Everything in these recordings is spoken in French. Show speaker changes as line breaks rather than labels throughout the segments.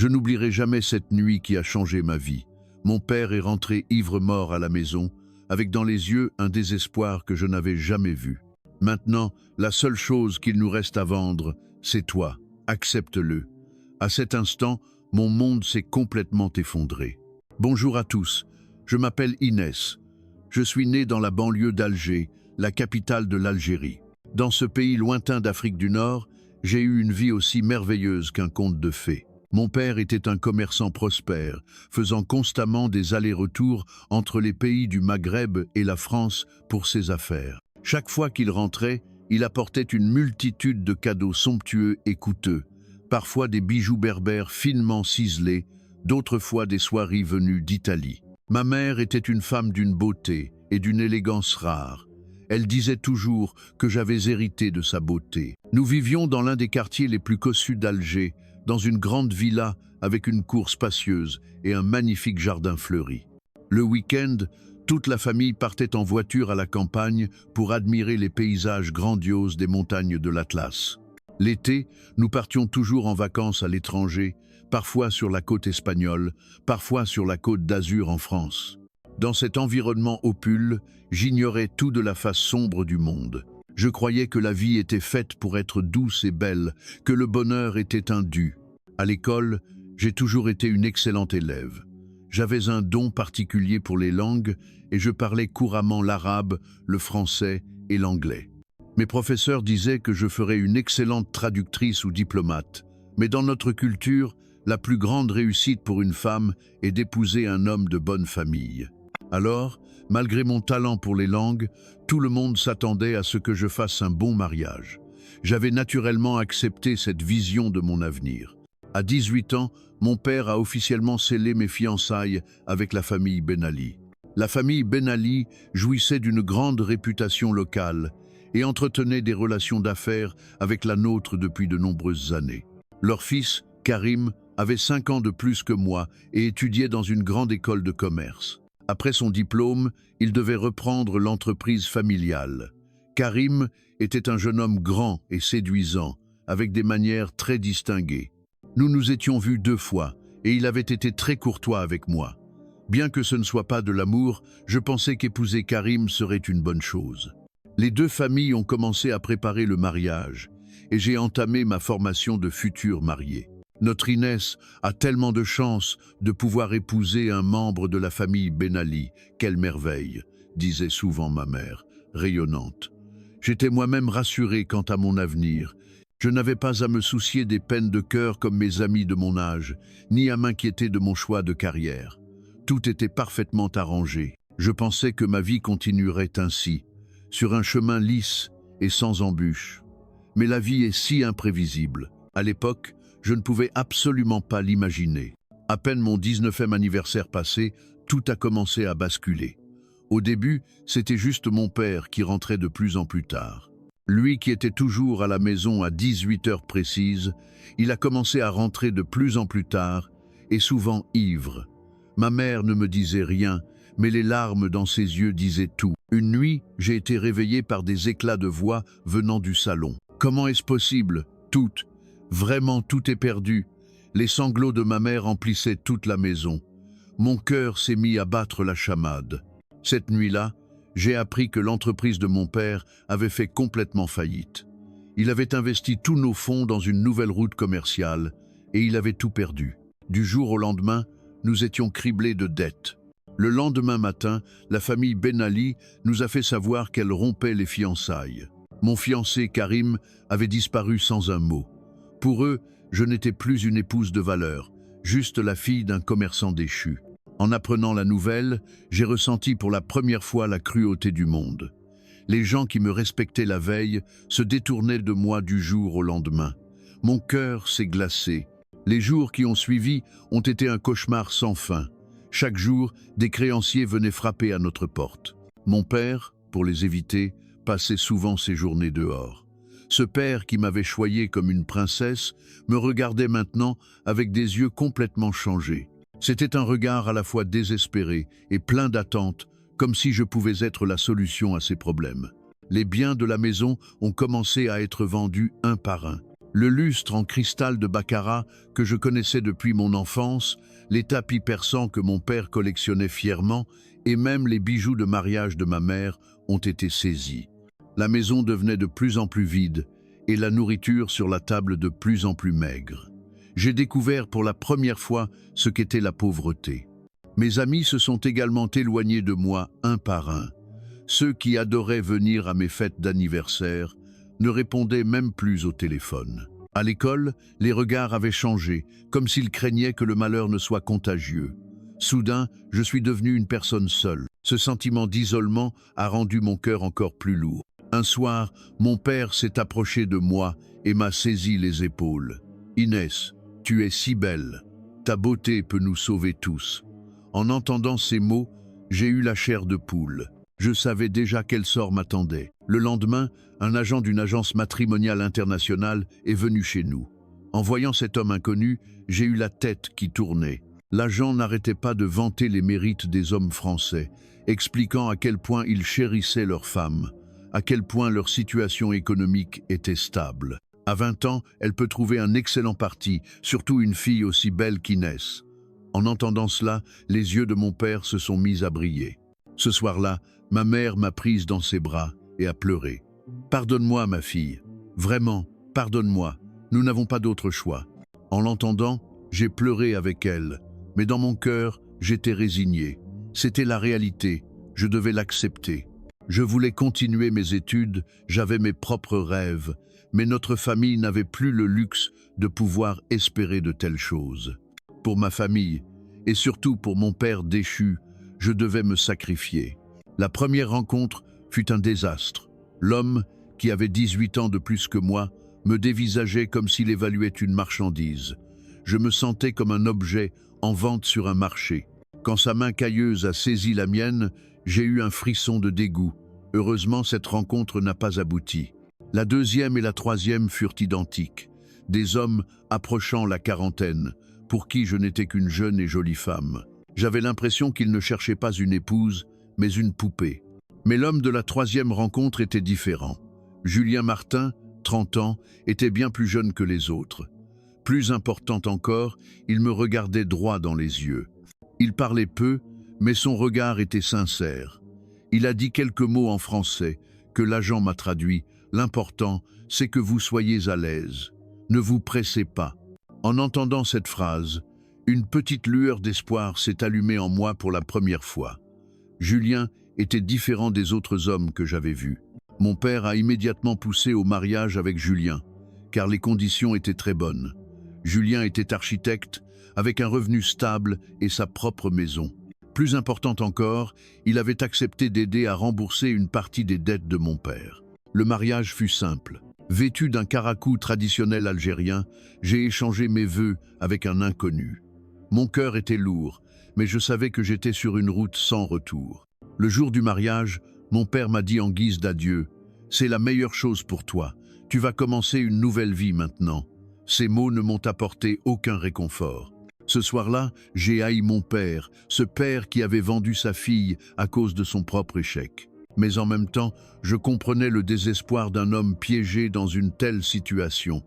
Je n'oublierai jamais cette nuit qui a changé ma vie. Mon père est rentré ivre-mort à la maison, avec dans les yeux un désespoir que je n'avais jamais vu. Maintenant, la seule chose qu'il nous reste à vendre, c'est toi. Accepte-le. À cet instant, mon monde s'est complètement effondré. Bonjour à tous, je m'appelle Inès. Je suis né dans la banlieue d'Alger, la capitale de l'Algérie. Dans ce pays lointain d'Afrique du Nord, j'ai eu une vie aussi merveilleuse qu'un conte de fées. Mon père était un commerçant prospère, faisant constamment des allers-retours entre les pays du Maghreb et la France pour ses affaires. Chaque fois qu'il rentrait, il apportait une multitude de cadeaux somptueux et coûteux, parfois des bijoux berbères finement ciselés, d'autres fois des soieries venues d'Italie. Ma mère était une femme d'une beauté et d'une élégance rares. Elle disait toujours que j'avais hérité de sa beauté. Nous vivions dans l'un des quartiers les plus cossus d'Alger, dans une grande villa avec une cour spacieuse et un magnifique jardin fleuri. Le week-end, toute la famille partait en voiture à la campagne pour admirer les paysages grandioses des montagnes de l'Atlas. L'été, nous partions toujours en vacances à l'étranger, parfois sur la côte espagnole, parfois sur la côte d'Azur en France. Dans cet environnement opule, j'ignorais tout de la face sombre du monde. Je croyais que la vie était faite pour être douce et belle, que le bonheur était un dû. À l'école, j'ai toujours été une excellente élève. J'avais un don particulier pour les langues et je parlais couramment l'arabe, le français et l'anglais. Mes professeurs disaient que je ferais une excellente traductrice ou diplomate. Mais dans notre culture, la plus grande réussite pour une femme est d'épouser un homme de bonne famille. Alors, malgré mon talent pour les langues, tout le monde s'attendait à ce que je fasse un bon mariage. J'avais naturellement accepté cette vision de mon avenir. À 18 ans, mon père a officiellement scellé mes fiançailles avec la famille Ben Ali. La famille Ben Ali jouissait d'une grande réputation locale et entretenait des relations d'affaires avec la nôtre depuis de nombreuses années. Leur fils, Karim, avait 5 ans de plus que moi et étudiait dans une grande école de commerce. Après son diplôme, il devait reprendre l'entreprise familiale. Karim était un jeune homme grand et séduisant, avec des manières très distinguées. Nous nous étions vus 2 fois, et il avait été très courtois avec moi. Bien que ce ne soit pas de l'amour, je pensais qu'épouser Karim serait une bonne chose. Les 2 familles ont commencé à préparer le mariage, et j'ai entamé ma formation de futur marié. Notre Inès a tellement de chance de pouvoir épouser un membre de la famille Ben Ali. Quelle merveille, disait souvent ma mère, rayonnante. J'étais moi-même rassuré quant à mon avenir. Je n'avais pas à me soucier des peines de cœur comme mes amis de mon âge, ni à m'inquiéter de mon choix de carrière. Tout était parfaitement arrangé. Je pensais que ma vie continuerait ainsi, sur un chemin lisse et sans embûches. Mais la vie est si imprévisible. À l'époque, je ne pouvais absolument pas l'imaginer. À peine mon 19e anniversaire passé, tout a commencé à basculer. Au début, c'était juste mon père qui rentrait de plus en plus tard. Lui qui était toujours à la maison à 18 heures précises, il a commencé à rentrer de plus en plus tard et souvent ivre. Ma mère ne me disait rien, mais les larmes dans ses yeux disaient tout. Une nuit, j'ai été réveillé par des éclats de voix venant du salon. Comment est-ce possible? Vraiment tout est perdu. Les sanglots de ma mère emplissaient toute la maison. Mon cœur s'est mis à battre la chamade. Cette nuit-là, j'ai appris que l'entreprise de mon père avait fait complètement faillite. Il avait investi tous nos fonds dans une nouvelle route commerciale et il avait tout perdu. Du jour au lendemain, nous étions criblés de dettes. Le lendemain matin, la famille Ben Ali nous a fait savoir qu'elle rompait les fiançailles. Mon fiancé Karim avait disparu sans un mot. Pour eux, je n'étais plus une épouse de valeur, juste la fille d'un commerçant déchu. En apprenant la nouvelle, j'ai ressenti pour la première fois la cruauté du monde. Les gens qui me respectaient la veille se détournaient de moi du jour au lendemain. Mon cœur s'est glacé. Les jours qui ont suivi ont été un cauchemar sans fin. Chaque jour, des créanciers venaient frapper à notre porte. Mon père, pour les éviter, passait souvent ses journées dehors. Ce père qui m'avait choyé comme une princesse me regardait maintenant avec des yeux complètement changés. C'était un regard à la fois désespéré et plein d'attente, comme si je pouvais être la solution à ses problèmes. Les biens de la maison ont commencé à être vendus un par un. Le lustre en cristal de baccarat que je connaissais depuis mon enfance, les tapis persans que mon père collectionnait fièrement et même les bijoux de mariage de ma mère ont été saisis. La maison devenait de plus en plus vide et la nourriture sur la table de plus en plus maigre. J'ai découvert pour la première fois ce qu'était la pauvreté. Mes amis se sont également éloignés de moi un par un. Ceux qui adoraient venir à mes fêtes d'anniversaire ne répondaient même plus au téléphone. À l'école, les regards avaient changé, comme s'ils craignaient que le malheur ne soit contagieux. Soudain, je suis devenu une personne seule. Ce sentiment d'isolement a rendu mon cœur encore plus lourd. Un soir, mon père s'est approché de moi et m'a saisi les épaules. « Inès, tu es si belle. Ta beauté peut nous sauver tous. » En entendant ces mots, j'ai eu la chair de poule. Je savais déjà quel sort m'attendait. Le lendemain, un agent d'une agence matrimoniale internationale est venu chez nous. En voyant cet homme inconnu, j'ai eu la tête qui tournait. L'agent n'arrêtait pas de vanter les mérites des hommes français, expliquant à quel point ils chérissaient leurs femmes, à quel point leur situation économique était stable. À 20 ans, elle peut trouver un excellent parti, surtout une fille aussi belle qu'Inès. En entendant cela, les yeux de mon père se sont mis à briller. Ce soir-là, ma mère m'a prise dans ses bras et a pleuré. « Pardonne-moi, ma fille. Vraiment, pardonne-moi. Nous n'avons pas d'autre choix. » En l'entendant, j'ai pleuré avec elle, mais dans mon cœur, j'étais résigné. C'était la réalité, je devais l'accepter. Je voulais continuer mes études, j'avais mes propres rêves, mais notre famille n'avait plus le luxe de pouvoir espérer de telles choses. Pour ma famille, et surtout pour mon père déchu, je devais me sacrifier. La première rencontre fut un désastre. L'homme, qui avait 18 ans de plus que moi, me dévisageait comme s'il évaluait une marchandise. Je me sentais comme un objet en vente sur un marché. Quand sa main cailleuse a saisi la mienne, j'ai eu un frisson de dégoût. Heureusement, cette rencontre n'a pas abouti. La deuxième et la troisième furent identiques. Des hommes approchant la quarantaine, pour qui je n'étais qu'une jeune et jolie femme. J'avais l'impression qu'ils ne cherchaient pas une épouse, mais une poupée. Mais l'homme de la troisième rencontre était différent. Julien Martin, 30 ans, était bien plus jeune que les autres. Plus important encore, il me regardait droit dans les yeux. Il parlait peu, mais son regard était sincère. Il a dit quelques mots en français, que l'agent m'a traduit. L'important, c'est que vous soyez à l'aise. Ne vous pressez pas. En entendant cette phrase, une petite lueur d'espoir s'est allumée en moi pour la première fois. Julien était différent des autres hommes que j'avais vus. Mon père a immédiatement poussé au mariage avec Julien, car les conditions étaient très bonnes. Julien était architecte, avec un revenu stable et sa propre maison. Plus important encore, il avait accepté d'aider à rembourser une partie des dettes de mon père. Le mariage fut simple. Vêtu d'un karakou traditionnel algérien, j'ai échangé mes vœux avec un inconnu. Mon cœur était lourd, mais je savais que j'étais sur une route sans retour. Le jour du mariage, mon père m'a dit en guise d'adieu « C'est la meilleure chose pour toi. Tu vas commencer une nouvelle vie maintenant. » Ces mots ne m'ont apporté aucun réconfort. Ce soir-là, j'ai haï mon père, ce père qui avait vendu sa fille à cause de son propre échec. Mais en même temps, je comprenais le désespoir d'un homme piégé dans une telle situation.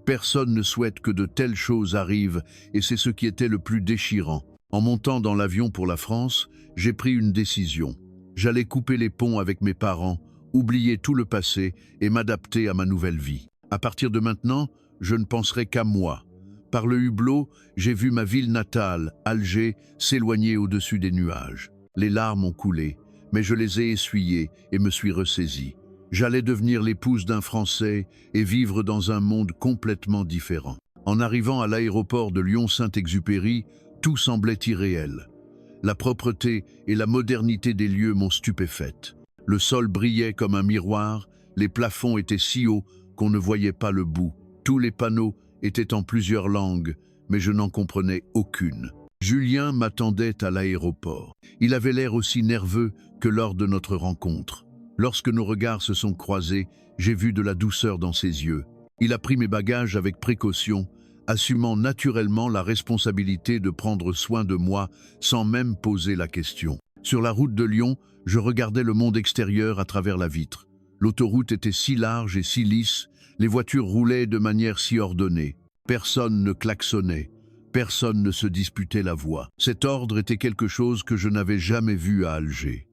Personne ne souhaite que de telles choses arrivent, et c'est ce qui était le plus déchirant. En montant dans l'avion pour la France, j'ai pris une décision. J'allais couper les ponts avec mes parents, oublier tout le passé et m'adapter à ma nouvelle vie. À partir de maintenant, je ne penserai qu'à moi. Par le hublot, j'ai vu ma ville natale, Alger, s'éloigner au-dessus des nuages. Les larmes ont coulé, mais je les ai essuyées et me suis ressaisi. J'allais devenir l'épouse d'un Français et vivre dans un monde complètement différent. En arrivant à l'aéroport de Lyon-Saint-Exupéry, tout semblait irréel. La propreté et la modernité des lieux m'ont stupéfaite. Le sol brillait comme un miroir, les plafonds étaient si hauts qu'on ne voyait pas le bout. Tous les panneaux étaient en plusieurs langues, mais je n'en comprenais aucune. Julien m'attendait à l'aéroport. Il avait l'air aussi nerveux que lors de notre rencontre. Lorsque nos regards se sont croisés, j'ai vu de la douceur dans ses yeux. Il a pris mes bagages avec précaution, assumant naturellement la responsabilité de prendre soin de moi sans même poser la question. Sur la route de Lyon, je regardais le monde extérieur à travers la vitre. L'autoroute était si large et si lisse, Les voitures roulaient de manière si ordonnée. Personne ne klaxonnait. Personne ne se disputait la voie. Cet ordre était quelque chose que je n'avais jamais vu à Alger.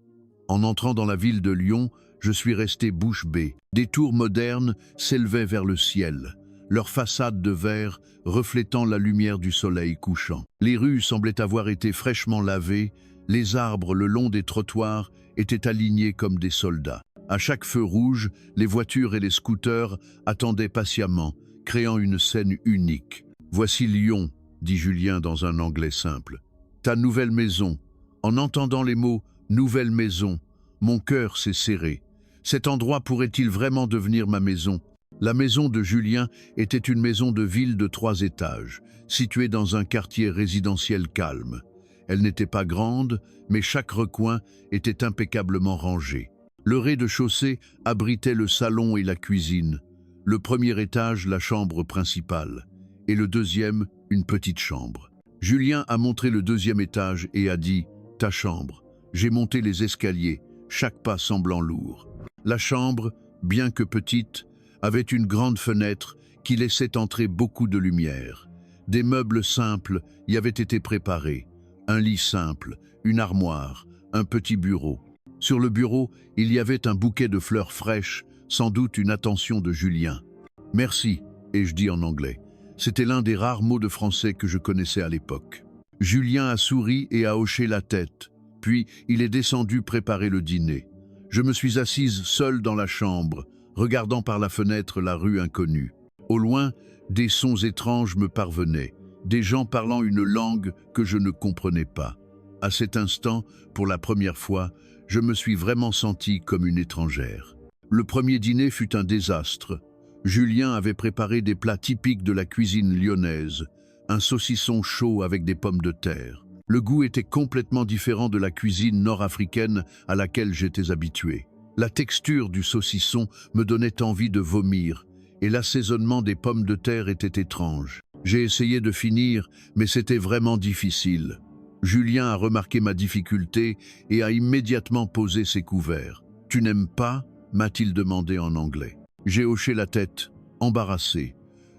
En entrant dans la ville de Lyon, je suis resté bouche bée. Des tours modernes s'élevaient vers le ciel, leurs façades de verre reflétant la lumière du soleil couchant. Les rues semblaient avoir été fraîchement lavées, les arbres le long des trottoirs étaient alignés comme des soldats. À chaque feu rouge, les voitures et les scooters attendaient patiemment, créant une scène unique. « Voici Lyon », dit Julien dans un anglais simple. « Ta nouvelle maison. » En entendant les mots « nouvelle maison », mon cœur s'est serré. Cet endroit pourrait-il vraiment devenir ma maison? La maison de Julien était une maison de ville de 3 étages, située dans un quartier résidentiel calme. Elle n'était pas grande, mais chaque recoin était impeccablement rangé. Le rez-de-chaussée abritait le salon et la cuisine. Le premier étage, la chambre principale. Et le deuxième, une petite chambre. Julien a montré le deuxième étage et a dit « Ta chambre ». J'ai monté les escaliers, chaque pas semblant lourd. La chambre, bien que petite, avait une grande fenêtre qui laissait entrer beaucoup de lumière. Des meubles simples y avaient été préparés. Un lit simple, une armoire, un petit bureau. Sur le bureau, il y avait un bouquet de fleurs fraîches, sans doute une attention de Julien. « Merci », ai-je dit en anglais. C'était l'un des rares mots de français que je connaissais à l'époque. Julien a souri et a hoché la tête. Puis, il est descendu préparer le dîner. Je me suis assise seule dans la chambre, regardant par la fenêtre la rue inconnue. Au loin, des sons étranges me parvenaient, des gens parlant une langue que je ne comprenais pas. À cet instant, pour la première fois, je me suis vraiment sentie comme une étrangère. Le premier dîner fut un désastre. Julien avait préparé des plats typiques de la cuisine lyonnaise, un saucisson chaud avec des pommes de terre. Le goût était complètement différent de la cuisine nord-africaine à laquelle j'étais habitué. La texture du saucisson me donnait envie de vomir, et l'assaisonnement des pommes de terre était étrange. J'ai essayé de finir, mais c'était vraiment difficile. Julien a remarqué ma difficulté et a immédiatement posé ses couverts. « Tu n'aimes pas ?» m'a-t-il demandé en anglais. J'ai hoché la tête, embarrassé.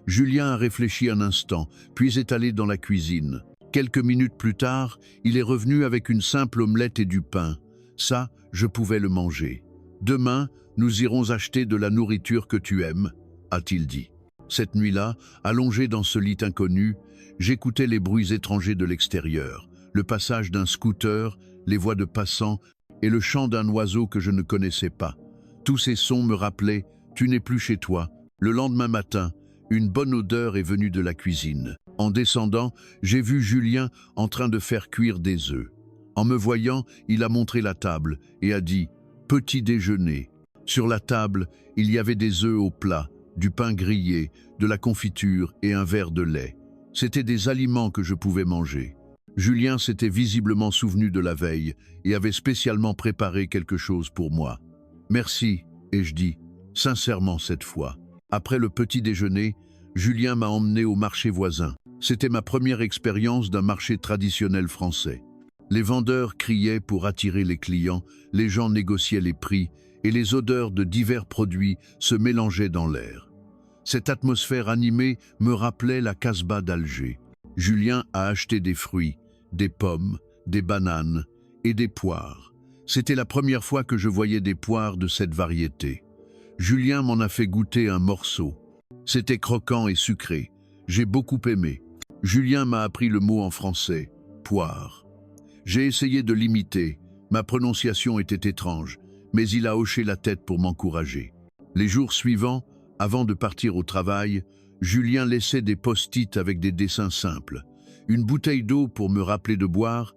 Julien a réfléchi un instant, puis est allé dans la cuisine. Quelques minutes plus tard, il est revenu avec une simple omelette et du pain. Ça, je pouvais le manger. « Demain, nous irons acheter de la nourriture que tu aimes », a-t-il dit. Cette nuit-là, allongé dans ce lit inconnu, j'écoutais les bruits étrangers de l'extérieur, le passage d'un scooter, les voix de passants et le chant d'un oiseau que je ne connaissais pas. Tous ces sons me rappelaient « Tu n'es plus chez toi ». Le lendemain matin, une bonne odeur est venue de la cuisine. En descendant, j'ai vu Julien en train de faire cuire des œufs. En me voyant, il a montré la table et a dit « Petit déjeuner ». Sur la table, il y avait des œufs au plat, du pain grillé, de la confiture et un verre de lait. C'étaient des aliments que je pouvais manger. Julien s'était visiblement souvenu de la veille et avait spécialement préparé quelque chose pour moi. « Merci », ai-je dit, sincèrement cette fois. Après le petit déjeuner, Julien m'a emmené au marché voisin. C'était ma première expérience d'un marché traditionnel français. Les vendeurs criaient pour attirer les clients, les gens négociaient les prix et les odeurs de divers produits se mélangeaient dans l'air. Cette atmosphère animée me rappelait la Casbah d'Alger. Julien a acheté des fruits, des pommes, des bananes et des poires. C'était la première fois que je voyais des poires de cette variété. Julien m'en a fait goûter un morceau. C'était croquant et sucré. J'ai beaucoup aimé. Julien m'a appris le mot en français, poire. J'ai essayé de l'imiter. Ma prononciation était étrange, mais il a hoché la tête pour m'encourager. Les jours suivants, avant de partir au travail, Julien laissait des post-it avec des dessins simples. Une bouteille d'eau pour me rappeler de boire,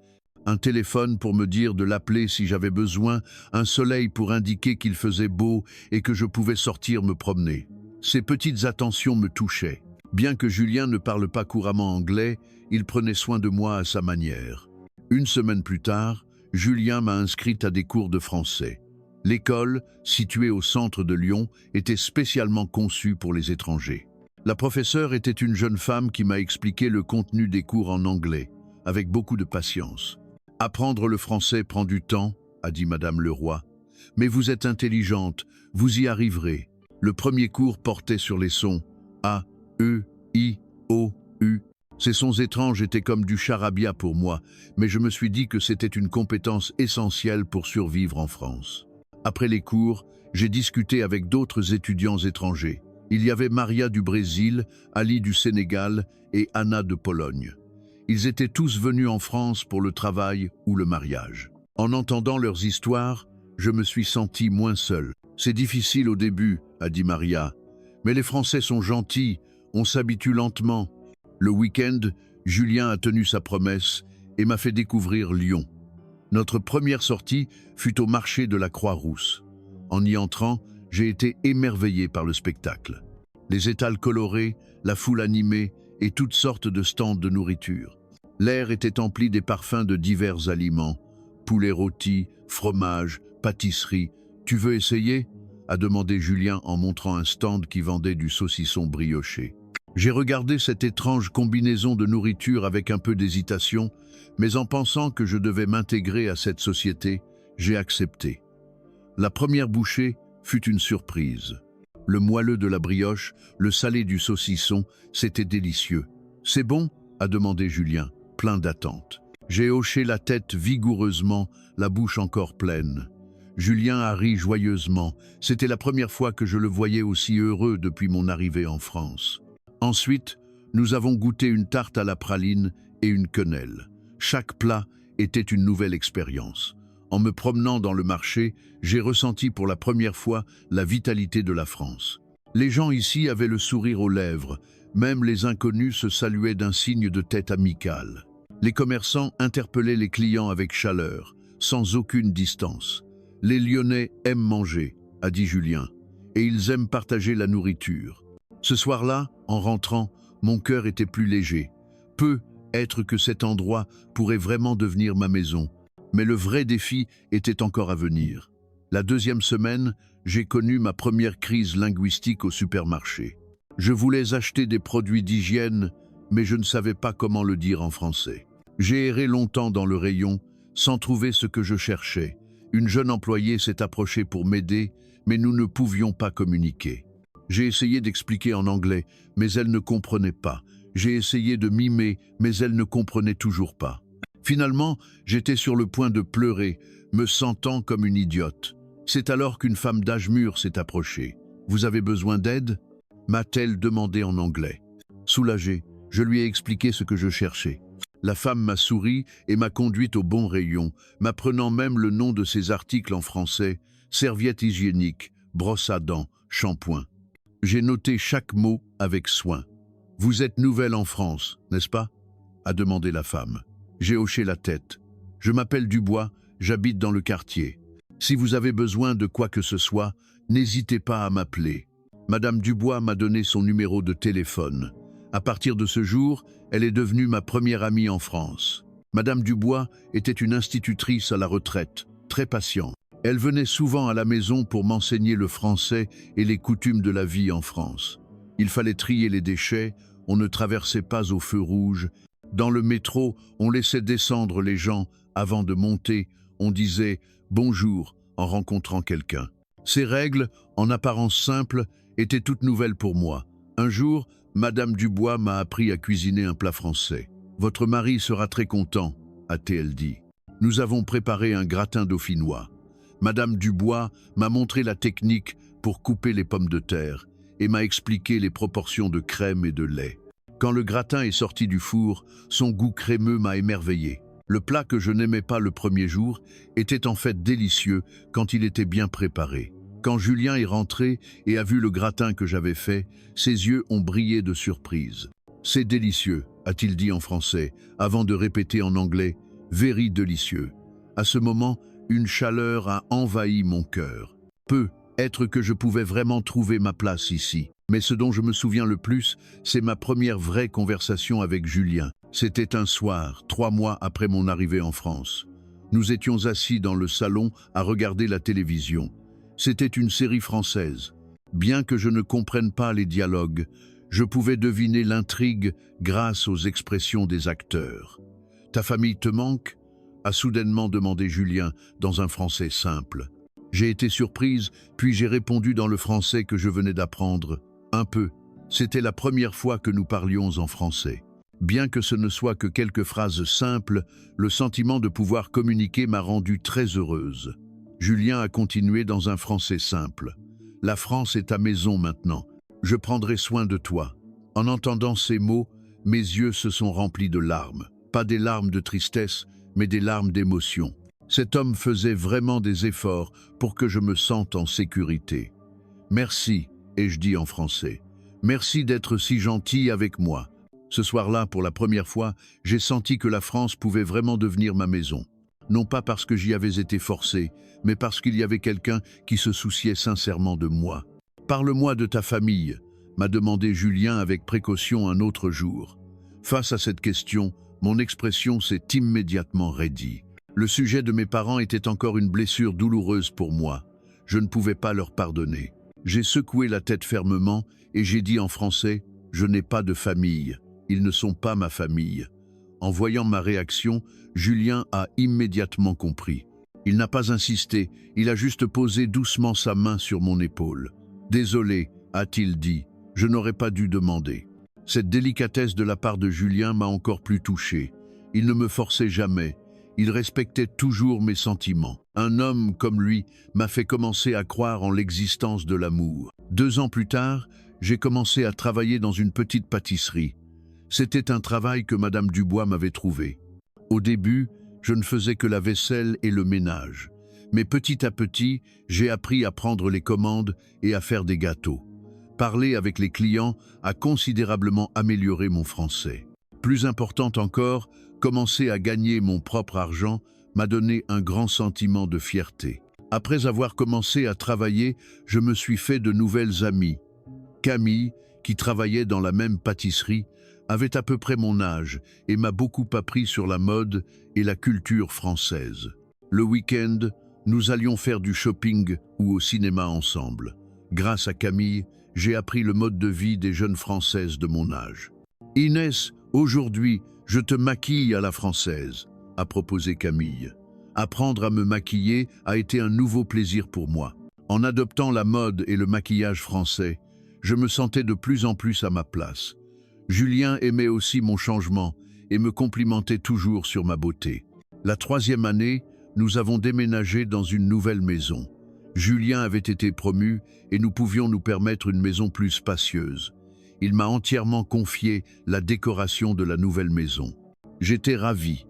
un téléphone pour me dire de l'appeler si j'avais besoin, un soleil pour indiquer qu'il faisait beau et que je pouvais sortir me promener. Ces petites attentions me touchaient. Bien que Julien ne parle pas couramment anglais, il prenait soin de moi à sa manière. Une semaine plus tard, Julien m'a inscrite à des cours de français. L'école, située au centre de Lyon, était spécialement conçue pour les étrangers. La professeure était une jeune femme qui m'a expliqué le contenu des cours en anglais, avec beaucoup de patience. « Apprendre le français prend du temps », a dit Madame Leroy. « Mais vous êtes intelligente, vous y arriverez. » Le premier cours portait sur les sons A, E, I, O, U. Ces sons étranges étaient comme du charabia pour moi, mais je me suis dit que c'était une compétence essentielle pour survivre en France. Après les cours, j'ai discuté avec d'autres étudiants étrangers. Il y avait Maria du Brésil, Ali du Sénégal et Anna de Pologne. Ils étaient tous venus en France pour le travail ou le mariage. En entendant leurs histoires, je me suis senti moins seul. « C'est difficile au début », a dit Maria, « mais les Français sont gentils, on s'habitue lentement. » Le week-end, Julien a tenu sa promesse et m'a fait découvrir Lyon. Notre première sortie fut au marché de la Croix-Rousse. En y entrant, j'ai été émerveillé par le spectacle. Les étals colorés, la foule animée et toutes sortes de stands de nourriture. L'air était empli des parfums de divers aliments. Poulet rôti, fromage, pâtisserie. « Tu veux essayer ?» a demandé Julien en montrant un stand qui vendait du saucisson brioché. J'ai regardé cette étrange combinaison de nourriture avec un peu d'hésitation, mais en pensant que je devais m'intégrer à cette société, j'ai accepté. La première bouchée fut une surprise. Le moelleux de la brioche, le salé du saucisson, c'était délicieux. « C'est bon ?» a demandé Julien, plein d'attente. J'ai hoché la tête vigoureusement, la bouche encore pleine. Julien a ri joyeusement. C'était la première fois que je le voyais aussi heureux depuis mon arrivée en France. Ensuite, nous avons goûté une tarte à la praline et une quenelle. Chaque plat était une nouvelle expérience. En me promenant dans le marché, j'ai ressenti pour la première fois la vitalité de la France. Les gens ici avaient le sourire aux lèvres, même les inconnus se saluaient d'un signe de tête amical. Les commerçants interpellaient les clients avec chaleur, sans aucune distance. « Les Lyonnais aiment manger », a dit Julien, « et ils aiment partager la nourriture. » Ce soir-là, en rentrant, mon cœur était plus léger. Peu être que cet endroit pourrait vraiment devenir ma maison. Mais le vrai défi était encore à venir. La deuxième semaine, j'ai connu ma première crise linguistique au supermarché. Je voulais acheter des produits d'hygiène, mais je ne savais pas comment le dire en français. J'ai erré longtemps dans le rayon, sans trouver ce que je cherchais. Une jeune employée s'est approchée pour m'aider, mais nous ne pouvions pas communiquer. J'ai essayé d'expliquer en anglais, mais elle ne comprenait pas. J'ai essayé de mimer, mais elle ne comprenait toujours pas. Finalement, j'étais sur le point de pleurer, me sentant comme une idiote. C'est alors qu'une femme d'âge mûr s'est approchée. « Vous avez besoin d'aide ?» m'a-t-elle demandé en anglais. Soulagé, je lui ai expliqué ce que je cherchais. La femme m'a souri et m'a conduite au bon rayon, m'apprenant même le nom de ces articles en français, serviettes hygiéniques, brosse à dents, shampoing. J'ai noté chaque mot avec soin. « Vous êtes nouvelle en France, n'est-ce pas ?» a demandé la femme. J'ai hoché la tête. « Je m'appelle Dubois, j'habite dans le quartier. Si vous avez besoin de quoi que ce soit, n'hésitez pas à m'appeler. » Madame Dubois m'a donné son numéro de téléphone. À partir de ce jour, elle est devenue ma première amie en France. Madame Dubois était une institutrice à la retraite, très patiente. Elle venait souvent à la maison pour m'enseigner le français et les coutumes de la vie en France. Il fallait trier les déchets, on ne traversait pas au feu rouge. Dans le métro, on laissait descendre les gens. Avant de monter, on disait « bonjour » en rencontrant quelqu'un. Ces règles, en apparence simples, étaient toutes nouvelles pour moi. Un jour, Madame Dubois m'a appris à cuisiner un plat français. « Votre mari sera très content », a-t-elle dit. Nous avons préparé un gratin dauphinois. Madame Dubois m'a montré la technique pour couper les pommes de terre et m'a expliqué les proportions de crème et de lait. Quand le gratin est sorti du four, son goût crémeux m'a émerveillé. Le plat que je n'aimais pas le premier jour était en fait délicieux quand il était bien préparé. Quand Julien est rentré et a vu le gratin que j'avais fait, ses yeux ont brillé de surprise. « C'est délicieux », a-t-il dit en français, avant de répéter en anglais « very délicieux ». À ce moment, une chaleur a envahi mon cœur. Peu être que je pouvais vraiment trouver ma place ici. Mais ce dont je me souviens le plus, c'est ma première vraie conversation avec Julien. C'était un soir, 3 mois après mon arrivée en France. Nous étions assis dans le salon à regarder la télévision. C'était une série française. Bien que je ne comprenne pas les dialogues, je pouvais deviner l'intrigue grâce aux expressions des acteurs. « Ta famille te manque ?» a soudainement demandé Julien dans un français simple. J'ai été surprise, puis j'ai répondu dans le français que je venais d'apprendre. Un peu. C'était la première fois que nous parlions en français. Bien que ce ne soit que quelques phrases simples, le sentiment de pouvoir communiquer m'a rendue très heureuse. Julien a continué dans un français simple. « La France est ta maison maintenant. Je prendrai soin de toi. » En entendant ces mots, mes yeux se sont remplis de larmes. Pas des larmes de tristesse, mais des larmes d'émotion. Cet homme faisait vraiment des efforts pour que je me sente en sécurité. « Merci », ai-je dit en français. « Merci d'être si gentil avec moi. » Ce soir-là, pour la première fois, j'ai senti que la France pouvait vraiment devenir ma maison. Non pas parce que j'y avais été forcé, mais parce qu'il y avait quelqu'un qui se souciait sincèrement de moi. « Parle-moi de ta famille », m'a demandé Julien avec précaution un autre jour. Face à cette question, mon expression s'est immédiatement raidie. Le sujet de mes parents était encore une blessure douloureuse pour moi. Je ne pouvais pas leur pardonner. J'ai secoué la tête fermement et j'ai dit en français « Je n'ai pas de famille. Ils ne sont pas ma famille. » En voyant ma réaction, Julien a immédiatement compris. Il n'a pas insisté, il a juste posé doucement sa main sur mon épaule. « Désolé », a-t-il dit, « je n'aurais pas dû demander. » Cette délicatesse de la part de Julien m'a encore plus touché. Il ne me forçait jamais, il respectait toujours mes sentiments. Un homme comme lui m'a fait commencer à croire en l'existence de l'amour. 2 ans plus tard, j'ai commencé à travailler dans une petite pâtisserie. C'était un travail que Madame Dubois m'avait trouvé. Au début, je ne faisais que la vaisselle et le ménage. Mais petit à petit, j'ai appris à prendre les commandes et à faire des gâteaux. Parler avec les clients a considérablement amélioré mon français. Plus important encore, commencer à gagner mon propre argent m'a donné un grand sentiment de fierté. Après avoir commencé à travailler, je me suis fait de nouvelles amies. Camille, qui travaillait dans la même pâtisserie, avait à peu près mon âge et m'a beaucoup appris sur la mode et la culture française. Le week-end, nous allions faire du shopping ou au cinéma ensemble. Grâce à Camille, j'ai appris le mode de vie des jeunes Françaises de mon âge. « Inès, aujourd'hui, je te maquille à la française », a proposé Camille. Apprendre à me maquiller a été un nouveau plaisir pour moi. En adoptant la mode et le maquillage français, je me sentais de plus en plus à ma place. Julien aimait aussi mon changement et me complimentait toujours sur ma beauté. La 3e année, nous avons déménagé dans une nouvelle maison. Julien avait été promu et nous pouvions nous permettre une maison plus spacieuse. Il m'a entièrement confié la décoration de la nouvelle maison. J'étais ravi.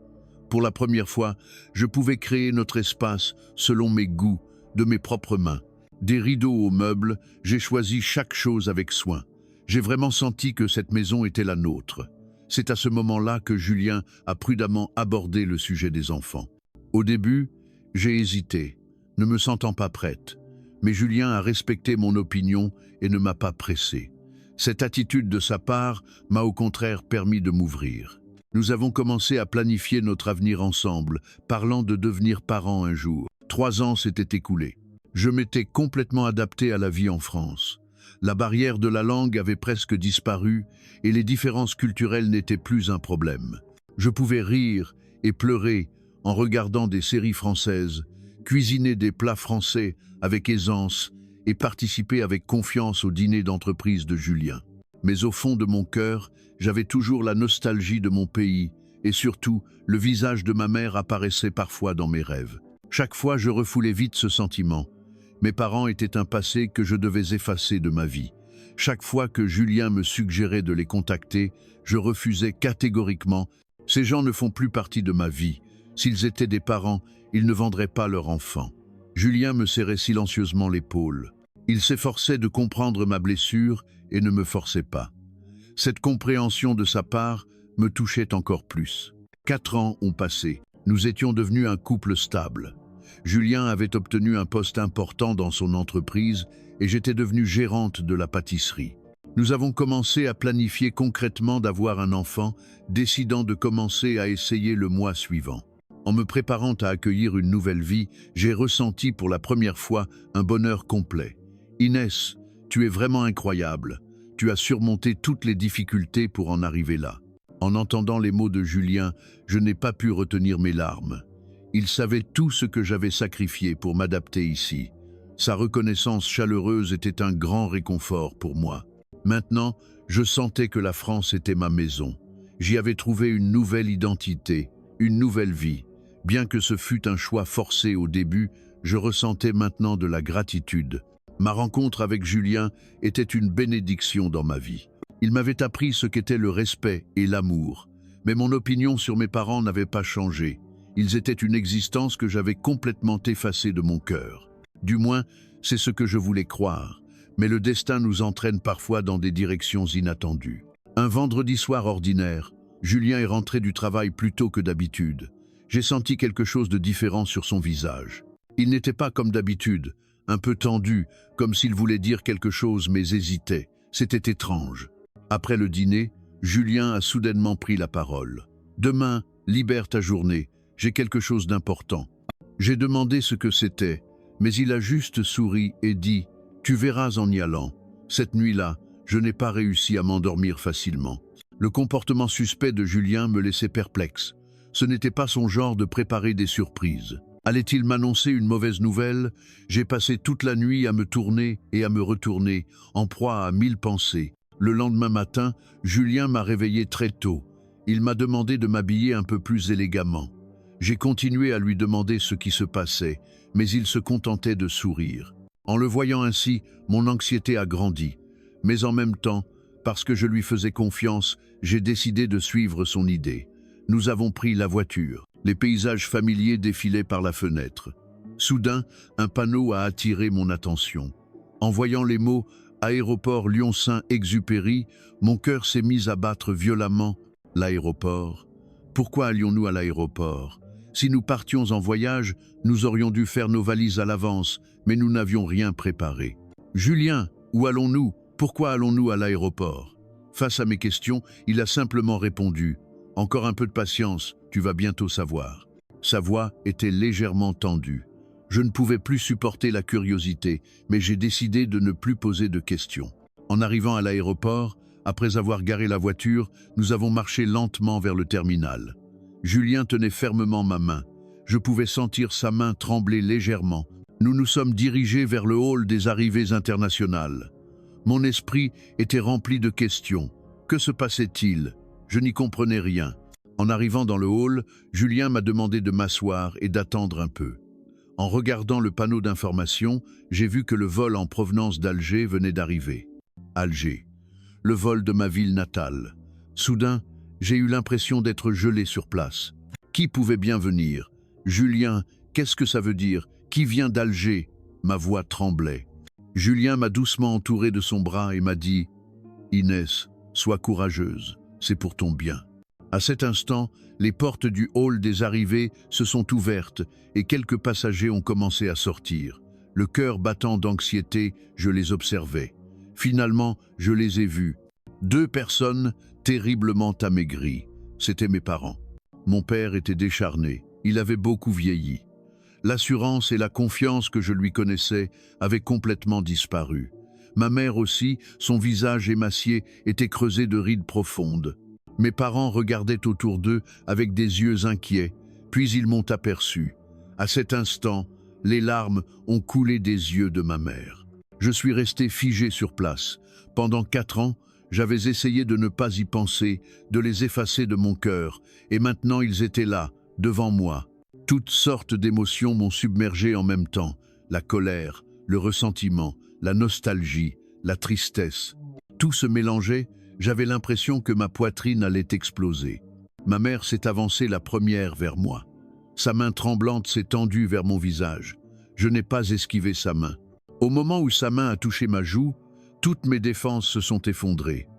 Pour la première fois, je pouvais créer notre espace selon mes goûts, de mes propres mains. Des rideaux aux meubles, j'ai choisi chaque chose avec soin. J'ai vraiment senti que cette maison était la nôtre. C'est à ce moment-là que Julien a prudemment abordé le sujet des enfants. Au début, j'ai hésité, ne me sentant pas prête. Mais Julien a respecté mon opinion et ne m'a pas pressé. Cette attitude de sa part m'a au contraire permis de m'ouvrir. Nous avons commencé à planifier notre avenir ensemble, parlant de devenir parents un jour. 3 ans s'étaient écoulés. Je m'étais complètement adapté à la vie en France. La barrière de la langue avait presque disparu et les différences culturelles n'étaient plus un problème. Je pouvais rire et pleurer en regardant des séries françaises, cuisiner des plats français avec aisance et participer avec confiance au dîner d'entreprise de Julien. Mais au fond de mon cœur, j'avais toujours la nostalgie de mon pays et surtout, le visage de ma mère apparaissait parfois dans mes rêves. Chaque fois, je refoulais vite ce sentiment. Mes parents étaient un passé que je devais effacer de ma vie. Chaque fois que Julien me suggérait de les contacter, je refusais catégoriquement. Ces gens ne font plus partie de ma vie. S'ils étaient des parents, ils ne vendraient pas leur enfant. Julien me serrait silencieusement l'épaule. Il s'efforçait de comprendre ma blessure et ne me forçait pas. Cette compréhension de sa part me touchait encore plus. 4 ans ont passé. Nous étions devenus un couple stable. Julien avait obtenu un poste important dans son entreprise et j'étais devenue gérante de la pâtisserie. Nous avons commencé à planifier concrètement d'avoir un enfant, décidant de commencer à essayer le mois suivant. En me préparant à accueillir une nouvelle vie, j'ai ressenti pour la première fois un bonheur complet. « Inès, tu es vraiment incroyable. Tu as surmonté toutes les difficultés pour en arriver là. » En entendant les mots de Julien, je n'ai pas pu retenir mes larmes. Il savait tout ce que j'avais sacrifié pour m'adapter ici. Sa reconnaissance chaleureuse était un grand réconfort pour moi. Maintenant, je sentais que la France était ma maison. J'y avais trouvé une nouvelle identité, une nouvelle vie. Bien que ce fût un choix forcé au début, je ressentais maintenant de la gratitude. Ma rencontre avec Julien était une bénédiction dans ma vie. Il m'avait appris ce qu'était le respect et l'amour. Mais mon opinion sur mes parents n'avait pas changé. Ils étaient une existence que j'avais complètement effacée de mon cœur. Du moins, c'est ce que je voulais croire. Mais le destin nous entraîne parfois dans des directions inattendues. Un vendredi soir ordinaire, Julien est rentré du travail plus tôt que d'habitude. J'ai senti quelque chose de différent sur son visage. Il n'était pas comme d'habitude, un peu tendu, comme s'il voulait dire quelque chose mais hésitait. C'était étrange. Après le dîner, Julien a soudainement pris la parole. « Demain, libère ta journée, j'ai quelque chose d'important. » J'ai demandé ce que c'était, mais il a juste souri et dit « Tu verras en y allant. » Cette nuit-là, je n'ai pas réussi à m'endormir facilement. Le comportement suspect de Julien me laissait perplexe. Ce n'était pas son genre de préparer des surprises. Allait-il m'annoncer une mauvaise nouvelle? J'ai passé toute la nuit à me tourner et à me retourner, en proie à 1000 pensées. Le lendemain matin, Julien m'a réveillé très tôt. Il m'a demandé de m'habiller un peu plus élégamment. J'ai continué à lui demander ce qui se passait, mais il se contentait de sourire. En le voyant ainsi, mon anxiété a grandi. Mais en même temps, parce que je lui faisais confiance, j'ai décidé de suivre son idée. Nous avons pris la voiture. Les paysages familiers défilaient par la fenêtre. Soudain, un panneau a attiré mon attention. En voyant les mots « Aéroport Lyon-Saint-Exupéry », mon cœur s'est mis à battre violemment. L'aéroport? Pourquoi allions-nous à l'aéroport? Si nous partions en voyage, nous aurions dû faire nos valises à l'avance, mais nous n'avions rien préparé. « Julien, où allons-nous? Pourquoi allons-nous à l'aéroport ?» Face à mes questions, il a simplement répondu « Encore un peu de patience, tu vas bientôt savoir. » Sa voix était légèrement tendue. Je ne pouvais plus supporter la curiosité, mais j'ai décidé de ne plus poser de questions. En arrivant à l'aéroport, après avoir garé la voiture, nous avons marché lentement vers le terminal. Julien tenait fermement ma main. Je pouvais sentir sa main trembler légèrement. Nous nous sommes dirigés vers le hall des arrivées internationales. Mon esprit était rempli de questions. Que se passait-il? Je n'y comprenais rien. En arrivant dans le hall, Julien m'a demandé de m'asseoir et d'attendre un peu. En regardant le panneau d'information, j'ai vu que le vol en provenance d'Alger venait d'arriver. Alger, le vol de ma ville natale. Soudain, j'ai eu l'impression d'être gelé sur place. Qui pouvait bien venir? Julien, qu'est-ce que ça veut dire? Qui vient d'Alger? Ma voix tremblait. Julien m'a doucement entouré de son bras et m'a dit « Inès, sois courageuse, c'est pour ton bien. » À cet instant, les portes du hall des arrivées se sont ouvertes et quelques passagers ont commencé à sortir. Le cœur battant d'anxiété, je les observais. Finalement, je les ai vus. 2 personnes terriblement amaigries. C'étaient mes parents. Mon père était décharné. Il avait beaucoup vieilli. L'assurance et la confiance que je lui connaissais avaient complètement disparu. Ma mère aussi, son visage émacié était creusé de rides profondes. Mes parents regardaient autour d'eux avec des yeux inquiets, puis ils m'ont aperçu. À cet instant, les larmes ont coulé des yeux de ma mère. Je suis resté figé sur place. Pendant 4 ans, j'avais essayé de ne pas y penser, de les effacer de mon cœur, et maintenant ils étaient là, devant moi. Toutes sortes d'émotions m'ont submergé en même temps. La colère, le ressentiment, la nostalgie, la tristesse. Tout se mélangeait. J'avais l'impression que ma poitrine allait exploser. Ma mère s'est avancée la première vers moi. Sa main tremblante s'est tendue vers mon visage. Je n'ai pas esquivé sa main. Au moment où sa main a touché ma joue, toutes mes défenses se sont effondrées.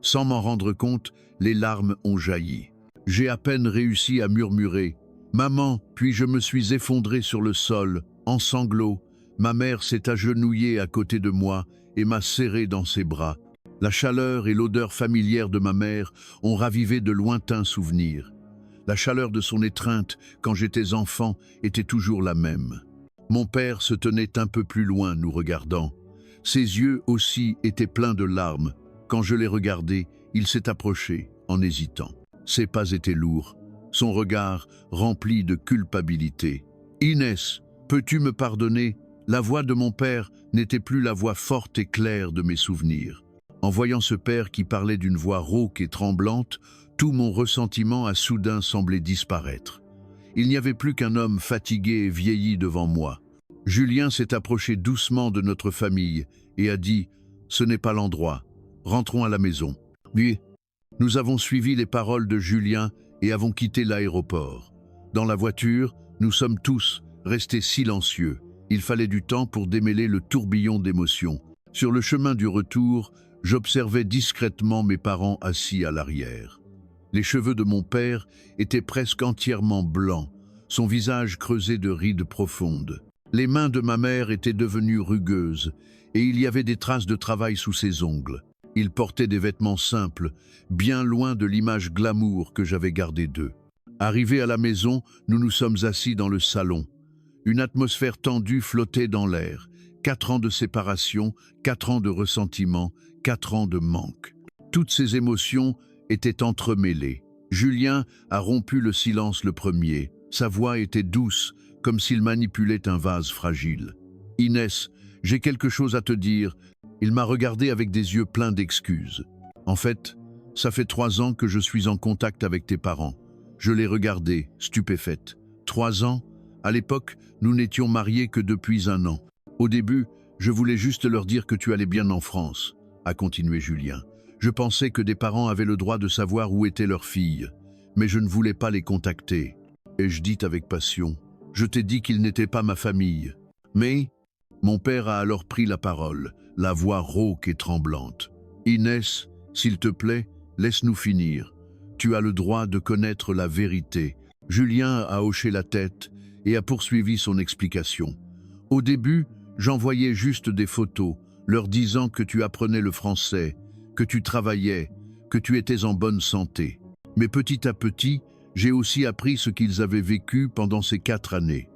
Sans m'en rendre compte, les larmes ont jailli. J'ai à peine réussi à murmurer « Maman », puis je me suis effondré sur le sol, en sanglots. Ma mère s'est agenouillée à côté de moi et m'a serré dans ses bras. La chaleur et l'odeur familière de ma mère ont ravivé de lointains souvenirs. La chaleur de son étreinte, quand j'étais enfant, était toujours la même. Mon père se tenait un peu plus loin, nous regardant. Ses yeux aussi étaient pleins de larmes. Quand je l'ai regardé, il s'est approché, en hésitant. Ses pas étaient lourds, son regard rempli de culpabilité. « Inès, peux-tu me pardonner ?» La voix de mon père n'était plus la voix forte et claire de mes souvenirs. En voyant ce père qui parlait d'une voix rauque et tremblante, tout mon ressentiment a soudain semblé disparaître. Il n'y avait plus qu'un homme fatigué et vieilli devant moi. Julien s'est approché doucement de notre famille et a dit « Ce n'est pas l'endroit, rentrons à la maison ». Puis, nous avons suivi les paroles de Julien et avons quitté l'aéroport. Dans la voiture, nous sommes tous restés silencieux. Il fallait du temps pour démêler le tourbillon d'émotions. Sur le chemin du retour, j'observais discrètement mes parents assis à l'arrière. Les cheveux de mon père étaient presque entièrement blancs, son visage creusé de rides profondes. Les mains de ma mère étaient devenues rugueuses et il y avait des traces de travail sous ses ongles. Il portait des vêtements simples, bien loin de l'image glamour que j'avais gardée d'eux. Arrivés à la maison, nous nous sommes assis dans le salon. Une atmosphère tendue flottait dans l'air. 4 ans de séparation, 4 ans de ressentiment, 4 ans de manque. Toutes ces émotions étaient entremêlées. Julien a rompu le silence le premier. Sa voix était douce, comme s'il manipulait un vase fragile. « Inès, j'ai quelque chose à te dire. » Il m'a regardé avec des yeux pleins d'excuses. « En fait, ça fait 3 ans que je suis en contact avec tes parents. » Je l'ai regardée, stupéfaite. 3 ans? À l'époque, nous n'étions mariés que depuis 1 an. Au début, je voulais juste leur dire que tu allais bien en France, a continué Julien. Je pensais que des parents avaient le droit de savoir où était leur fille, mais je ne voulais pas les contacter. Et je dis avec passion, je t'ai dit qu'ils n'étaient pas ma famille. Mais mon père a alors pris la parole, la voix rauque et tremblante. Inès, s'il te plaît, laisse-nous finir. Tu as le droit de connaître la vérité. Julien a hoché la tête et a poursuivi son explication. Au début, j'envoyais juste des photos, leur disant que tu apprenais le français, que tu travaillais, que tu étais en bonne santé. Mais petit à petit, j'ai aussi appris ce qu'ils avaient vécu pendant ces 4 années.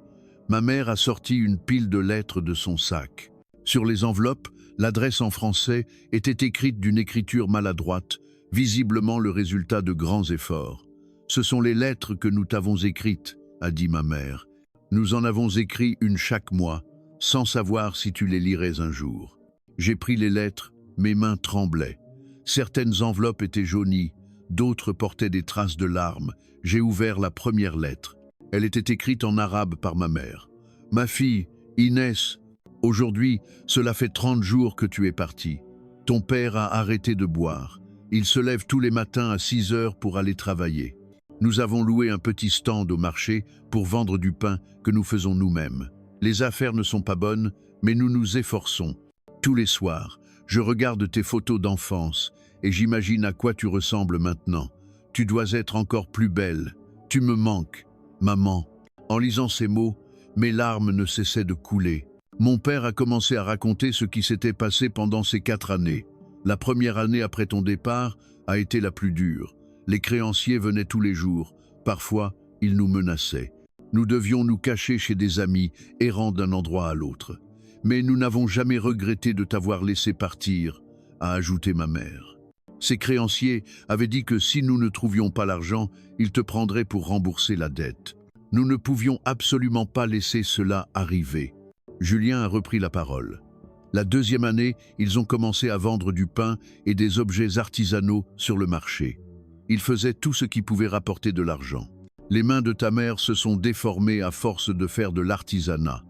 Ma mère a sorti une pile de lettres de son sac. Sur les enveloppes, l'adresse en français était écrite d'une écriture maladroite, visiblement le résultat de grands efforts. « Ce sont les lettres que nous t'avons écrites », a dit ma mère. « Nous en avons écrit une chaque mois, sans savoir si tu les lirais un jour. » J'ai pris les lettres, mes mains tremblaient. Certaines enveloppes étaient jaunies, d'autres portaient des traces de larmes. J'ai ouvert la première lettre. Elle était écrite en arabe par ma mère. « Ma fille, Inès, aujourd'hui, cela fait 30 jours que tu es partie. Ton père a arrêté de boire. Il se lève tous les matins à 6 heures pour aller travailler. Nous avons loué un petit stand au marché pour vendre du pain que nous faisons nous-mêmes. Les affaires ne sont pas bonnes, mais nous nous efforçons. Tous les soirs, je regarde tes photos d'enfance et j'imagine à quoi tu ressembles maintenant. Tu dois être encore plus belle. Tu me manques, maman. » En lisant ces mots, mes larmes ne cessaient de couler. Mon père a commencé à raconter ce qui s'était passé pendant ces 4 années. La première année après ton départ a été la plus dure. Les créanciers venaient tous les jours. Parfois, ils nous menaçaient. Nous devions nous cacher chez des amis, errant d'un endroit à l'autre. Mais nous n'avons jamais regretté de t'avoir laissé partir, a ajouté ma mère. Ces créanciers avaient dit que si nous ne trouvions pas l'argent, ils te prendraient pour rembourser la dette. Nous ne pouvions absolument pas laisser cela arriver. Julien a repris la parole. La 2e année, ils ont commencé à vendre du pain et des objets artisanaux sur le marché. Ils faisaient tout ce qui pouvait rapporter de l'argent. Les mains de ta mère se sont déformées à force de faire de l'artisanat.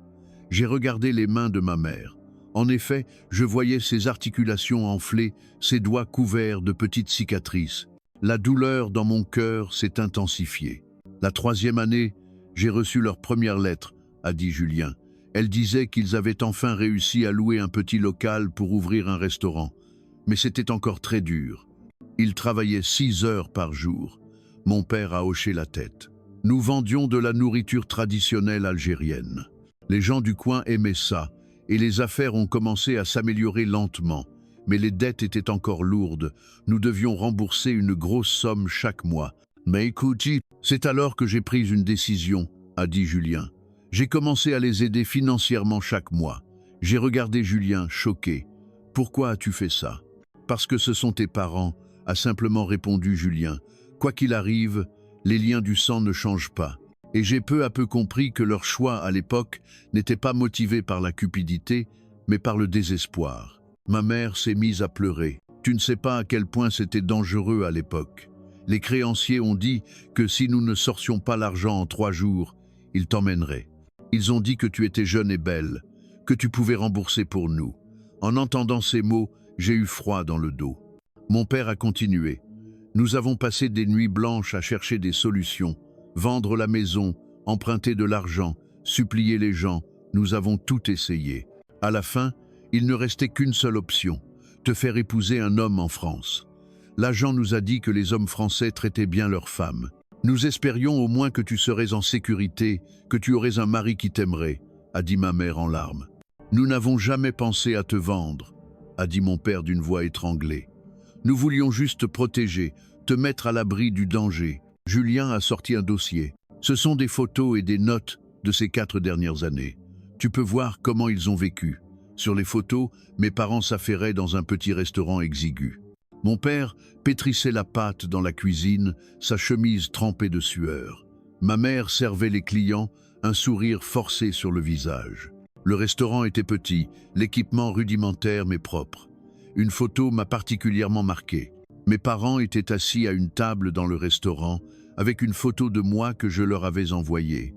J'ai regardé les mains de ma mère. En effet, je voyais ses articulations enflées, ses doigts couverts de petites cicatrices. La douleur dans mon cœur s'est intensifiée. La 3e année, j'ai reçu leur première lettre, a dit Julien. Elle disait qu'ils avaient enfin réussi à louer un petit local pour ouvrir un restaurant. Mais c'était encore très dur. Ils travaillaient 6 heures par jour. Mon père a hoché la tête. Nous vendions de la nourriture traditionnelle algérienne. Les gens du coin aimaient ça, et les affaires ont commencé à s'améliorer lentement. Mais les dettes étaient encore lourdes. Nous devions rembourser une grosse somme chaque mois. Mais écoute, c'est alors que j'ai pris une décision, a dit Julien. J'ai commencé à les aider financièrement chaque mois. J'ai regardé Julien, choqué. « Pourquoi as-tu fait ça ?»« Parce que ce sont tes parents, » a simplement répondu Julien. « Quoi qu'il arrive, les liens du sang ne changent pas. Et j'ai peu à peu compris que leur choix à l'époque n'était pas motivé par la cupidité, mais par le désespoir. Ma mère s'est mise à pleurer. Tu ne sais pas à quel point c'était dangereux à l'époque. Les créanciers ont dit que si nous ne sortions pas l'argent en 3 jours, ils t'emmèneraient. Ils ont dit que tu étais jeune et belle, que tu pouvais rembourser pour nous. En entendant ces mots, j'ai eu froid dans le dos. Mon père a continué. Nous avons passé des nuits blanches à chercher des solutions, vendre la maison, emprunter de l'argent, supplier les gens. Nous avons tout essayé. À la fin, il ne restait qu'une seule option, te faire épouser un homme en France. L'agent nous a dit que les hommes français traitaient bien leurs femmes. Nous espérions au moins que tu serais en sécurité, que tu aurais un mari qui t'aimerait, a dit ma mère en larmes. Nous n'avons jamais pensé à te vendre, a dit mon père d'une voix étranglée. Nous voulions juste te protéger, te mettre à l'abri du danger. Julien a sorti un dossier. Ce sont des photos et des notes de ces 4 dernières années. Tu peux voir comment ils ont vécu. Sur les photos, mes parents s'affairaient dans un petit restaurant exigu. Mon père pétrissait la pâte dans la cuisine, sa chemise trempée de sueur. Ma mère servait les clients, un sourire forcé sur le visage. Le restaurant était petit, l'équipement rudimentaire mais propre. Une photo m'a particulièrement marqué. Mes parents étaient assis à une table dans le restaurant, avec une photo de moi que je leur avais envoyée.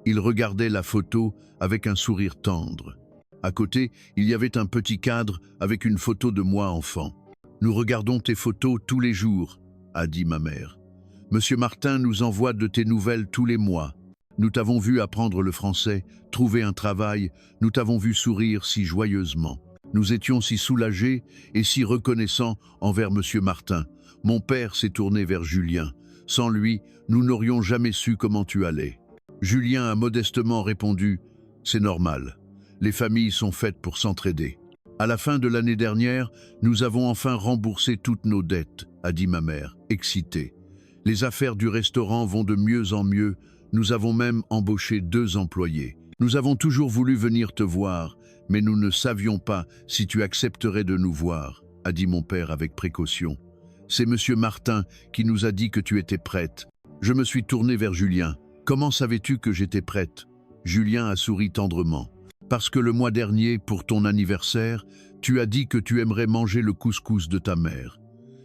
Ils regardaient la photo avec un sourire tendre. À côté, il y avait un petit cadre avec une photo de moi enfant. « Nous regardons tes photos tous les jours », a dit ma mère. « Monsieur Martin nous envoie de tes nouvelles tous les mois. Nous t'avons vu apprendre le français, trouver un travail, nous t'avons vu sourire si joyeusement. Nous étions si soulagés et si reconnaissants envers Monsieur Martin. Mon père s'est tourné vers Julien. Sans lui, nous n'aurions jamais su comment tu allais. » Julien a modestement répondu « C'est normal. Les familles sont faites pour s'entraider. » À la fin de l'année dernière, nous avons enfin remboursé toutes nos dettes, a dit ma mère, excitée. Les affaires du restaurant vont de mieux en mieux. Nous avons même embauché 2 employés. Nous avons toujours voulu venir te voir, mais nous ne savions pas si tu accepterais de nous voir, a dit mon père avec précaution. C'est Monsieur Martin qui nous a dit que tu étais prête. Je me suis tourné vers Julien. Comment savais-tu que j'étais prête? Julien a souri tendrement. Parce que le mois dernier, pour ton anniversaire, tu as dit que tu aimerais manger le couscous de ta mère.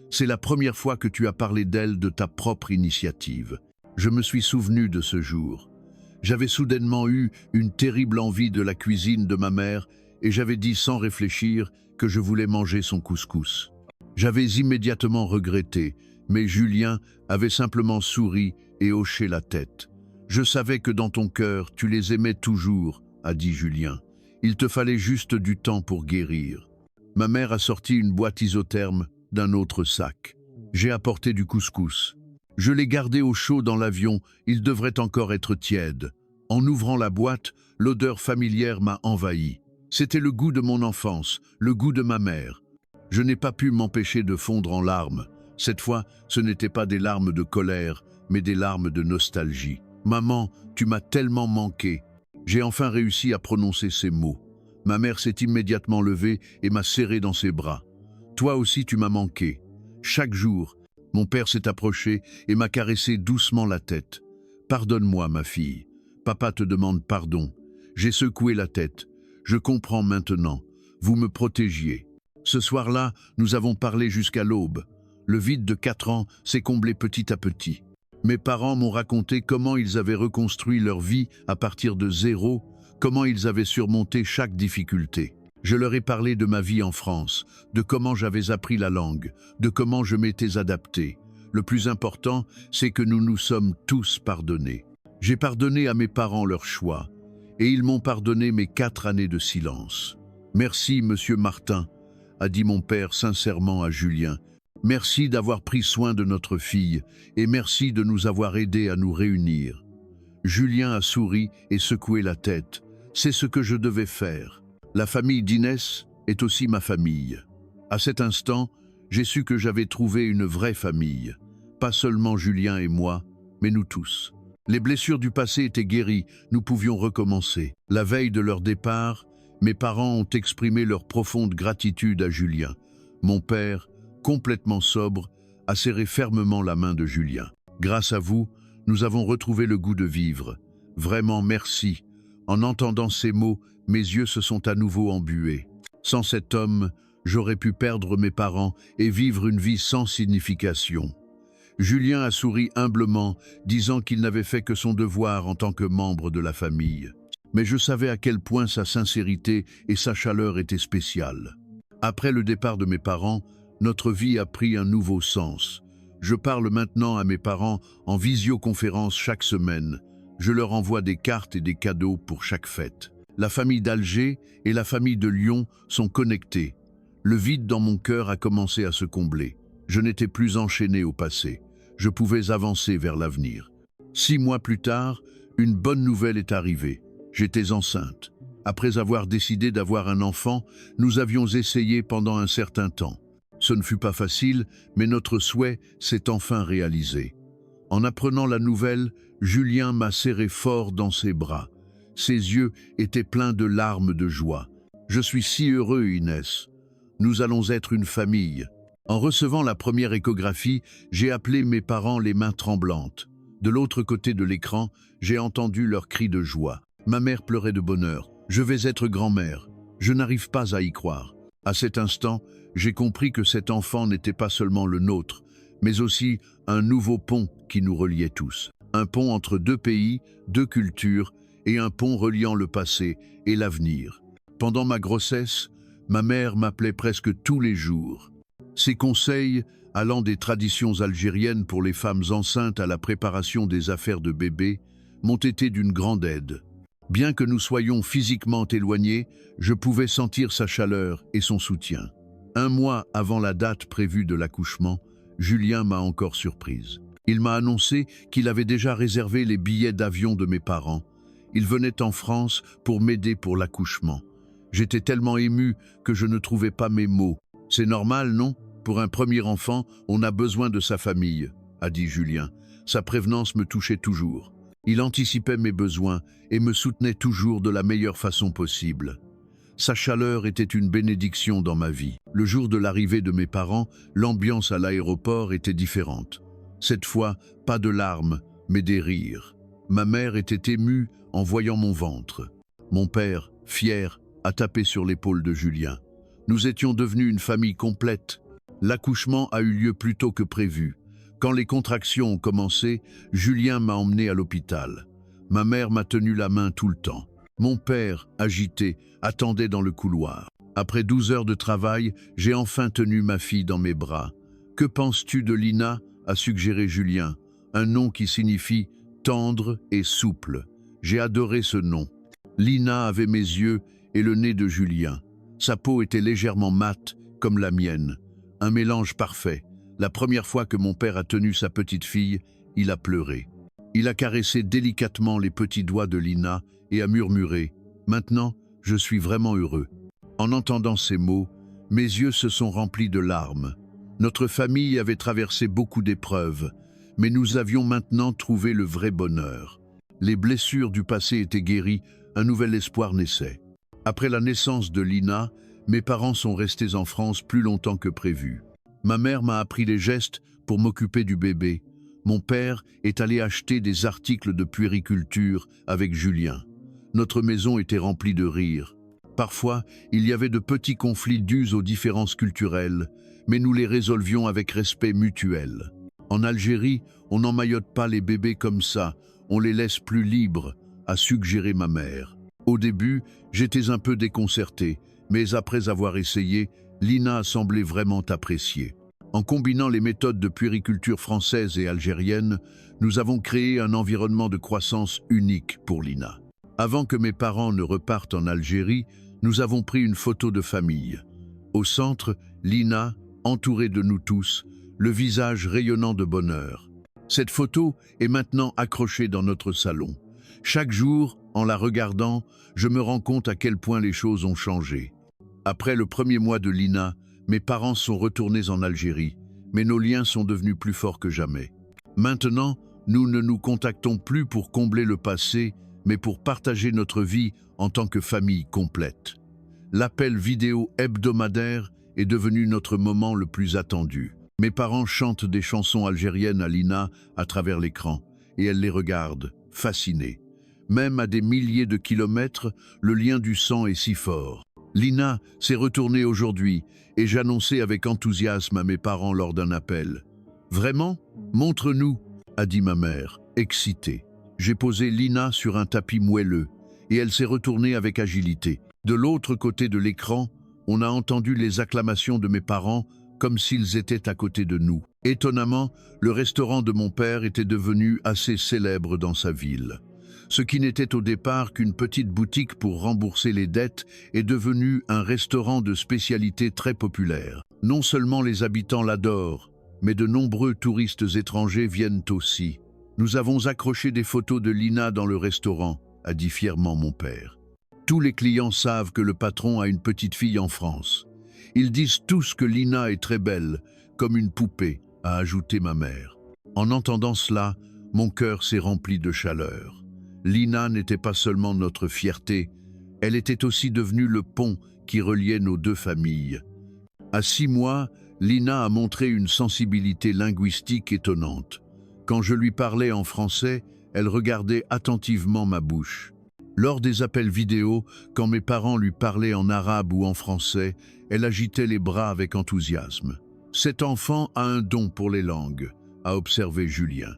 C'est la première fois que tu as parlé d'elle de ta propre initiative. Je me suis souvenu de ce jour. J'avais soudainement eu une terrible envie de la cuisine de ma mère et j'avais dit sans réfléchir que je voulais manger son couscous. J'avais immédiatement regretté, mais Julien avait simplement souri et hoché la tête. Je savais que dans ton cœur, tu les aimais toujours, a dit Julien. Il te fallait juste du temps pour guérir. Ma mère a sorti une boîte isotherme d'un autre sac. J'ai apporté du couscous. Je l'ai gardé au chaud dans l'avion, il devrait encore être tiède. En ouvrant la boîte, l'odeur familière m'a envahi. C'était le goût de mon enfance, le goût de ma mère. Je n'ai pas pu m'empêcher de fondre en larmes. Cette fois, ce n'étaient pas des larmes de colère, mais des larmes de nostalgie. Maman, tu m'as tellement manqué. J'ai enfin réussi à prononcer ces mots. Ma mère s'est immédiatement levée et m'a serré dans ses bras. Toi aussi tu m'as manqué. Chaque jour, mon père s'est approché et m'a caressé doucement la tête. Pardonne-moi, ma fille. Papa te demande pardon. J'ai secoué la tête. Je comprends maintenant. Vous me protégiez. Ce soir-là, nous avons parlé jusqu'à l'aube. Le vide de 4 ans s'est comblé petit à petit. Mes parents m'ont raconté comment ils avaient reconstruit leur vie à partir de zéro, comment ils avaient surmonté chaque difficulté. Je leur ai parlé de ma vie en France, de comment j'avais appris la langue, de comment je m'étais adapté. Le plus important, c'est que nous nous sommes tous pardonnés. J'ai pardonné à mes parents leur choix, et ils m'ont pardonné mes 4 années de silence. Merci, Monsieur Martin, a dit mon père sincèrement à Julien. Merci d'avoir pris soin de notre fille et merci de nous avoir aidés à nous réunir. Julien a souri et secoué la tête. C'est ce que je devais faire. La famille d'Inès est aussi ma famille. À cet instant, j'ai su que j'avais trouvé une vraie famille. Pas seulement Julien et moi, mais nous tous. Les blessures du passé étaient guéries, nous pouvions recommencer. La veille de leur départ, mes parents ont exprimé leur profonde gratitude à Julien. Mon père, complètement sobre, a serré fermement la main de Julien. Grâce à vous, Nous avons retrouvé le goût de vivre. Vraiment merci. En entendant ces mots, mes yeux se sont à nouveau embués. Sans cet homme, j'aurais pu perdre mes parents et vivre une vie sans signification. Julien a souri humblement, disant qu'il n'avait fait que son devoir en tant que membre de la famille. Mais je savais à quel point sa sincérité et sa chaleur étaient spéciales. Après le départ de mes parents, notre vie a pris un nouveau sens. Je parle maintenant à mes parents en visioconférence chaque semaine. Je leur envoie des cartes et des cadeaux pour chaque fête. La famille d'Alger et la famille de Lyon sont connectées. Le vide dans mon cœur a commencé à se combler. Je n'étais plus enchaîné au passé. Je pouvais avancer vers l'avenir. 6 mois plus tard, une bonne nouvelle est arrivée. J'étais enceinte. Après avoir décidé d'avoir un enfant, nous avions essayé pendant un certain temps. Ce ne fut pas facile, mais notre souhait s'est enfin réalisé. En apprenant la nouvelle, Julien m'a serré fort dans ses bras. Ses yeux étaient pleins de larmes de joie. « Je suis si heureux, Inès. Nous allons être une famille. » En recevant la première échographie, j'ai appelé mes parents les mains tremblantes. De l'autre côté de l'écran, j'ai entendu leurs cris de joie. Ma mère pleurait de bonheur. « Je vais être grand-mère. » Je n'arrive pas à y croire. À cet instant, j'ai compris que cet enfant n'était pas seulement le nôtre, mais aussi un nouveau pont qui nous reliait tous. Un pont entre 2 pays, 2 cultures, et un pont reliant le passé et l'avenir. Pendant ma grossesse, ma mère m'appelait presque tous les jours. Ses conseils, allant des traditions algériennes pour les femmes enceintes à la préparation des affaires de bébé, m'ont été d'une grande aide. Bien que nous soyons physiquement éloignés, je pouvais sentir sa chaleur et son soutien. 1 mois avant la date prévue de l'accouchement, Julien m'a encore surprise. Il m'a annoncé qu'il avait déjà réservé les billets d'avion de mes parents. Il venait en France pour m'aider pour l'accouchement. J'étais tellement ému que je ne trouvais pas mes mots. « C'est normal, non? Pour un premier enfant, on a besoin de sa famille, » a dit Julien. Sa prévenance me touchait toujours. Il anticipait mes besoins et me soutenait toujours de la meilleure façon possible. Sa chaleur était une bénédiction dans ma vie. Le jour de l'arrivée de mes parents, l'ambiance à l'aéroport était différente. Cette fois, pas de larmes, mais des rires. Ma mère était émue en voyant mon ventre. Mon père, fier, a tapé sur l'épaule de Julien. Nous étions devenus une famille complète. L'accouchement a eu lieu plus tôt que prévu. Quand les contractions ont commencé, Julien m'a emmené à l'hôpital. Ma mère m'a tenu la main tout le temps. Mon père, agité, attendait dans le couloir. Après 12 heures de travail, j'ai enfin tenu ma fille dans mes bras. « Que penses-tu de Lina ?» a suggéré Julien, un nom qui signifie « tendre et souple ». J'ai adoré ce nom. Lina avait mes yeux et le nez de Julien. Sa peau était légèrement mate, comme la mienne. Un mélange parfait. La première fois que mon père a tenu sa petite fille, il a pleuré. Il a caressé délicatement les petits doigts de Lina et a murmuré « Maintenant, je suis vraiment heureux ». En entendant ces mots, mes yeux se sont remplis de larmes. Notre famille avait traversé beaucoup d'épreuves, mais nous avions maintenant trouvé le vrai bonheur. Les blessures du passé étaient guéries, un nouvel espoir naissait. Après la naissance de Lina, mes parents sont restés en France plus longtemps que prévu. Ma mère m'a appris les gestes pour m'occuper du bébé. Mon père est allé acheter des articles de puériculture avec Julien. Notre maison était remplie de rires. Parfois, il y avait de petits conflits dus aux différences culturelles, mais nous les résolvions avec respect mutuel. En Algérie, on n'emmaillote pas les bébés comme ça, on les laisse plus libres, a suggéré ma mère. Au début, j'étais un peu déconcerté, mais après avoir essayé, Lina a semblé vraiment apprécier. En combinant les méthodes de puériculture française et algérienne, nous avons créé un environnement de croissance unique pour Lina. Avant que mes parents ne repartent en Algérie, nous avons pris une photo de famille. Au centre, Lina, entourée de nous tous, le visage rayonnant de bonheur. Cette photo est maintenant accrochée dans notre salon. Chaque jour, en la regardant, je me rends compte à quel point les choses ont changé. Après le premier mois de Lina, mes parents sont retournés en Algérie, mais nos liens sont devenus plus forts que jamais. Maintenant, nous ne nous contactons plus pour combler le passé, mais pour partager notre vie en tant que famille complète. L'appel vidéo hebdomadaire est devenu notre moment le plus attendu. Mes parents chantent des chansons algériennes à Lina à travers l'écran, et elle les regarde, fascinée. Même à des milliers de kilomètres, le lien du sang est si fort. Lina s'est retournée aujourd'hui et j'annonçais avec enthousiasme à mes parents lors d'un appel. « Vraiment? Montre-nous » a dit ma mère, excitée. J'ai posé Lina sur un tapis moelleux et elle s'est retournée avec agilité. De l'autre côté de l'écran, on a entendu les acclamations de mes parents comme s'ils étaient à côté de nous. Étonnamment, le restaurant de mon père était devenu assez célèbre dans sa ville. Ce qui n'était au départ qu'une petite boutique pour rembourser les dettes est devenu un restaurant de spécialité très populaire. Non seulement les habitants l'adorent, mais de nombreux touristes étrangers viennent aussi. Nous avons accroché des photos de Lina dans le restaurant, a dit fièrement mon père. Tous les clients savent que le patron a une petite fille en France. Ils disent tous que Lina est très belle, comme une poupée, a ajouté ma mère. En entendant cela, mon cœur s'est rempli de chaleur. Lina n'était pas seulement notre fierté, elle était aussi devenue le pont qui reliait nos deux familles. À 6 mois, Lina a montré une sensibilité linguistique étonnante. Quand je lui parlais en français, elle regardait attentivement ma bouche. Lors des appels vidéo, quand mes parents lui parlaient en arabe ou en français, elle agitait les bras avec enthousiasme. « Cet enfant a un don pour les langues », a observé Julien.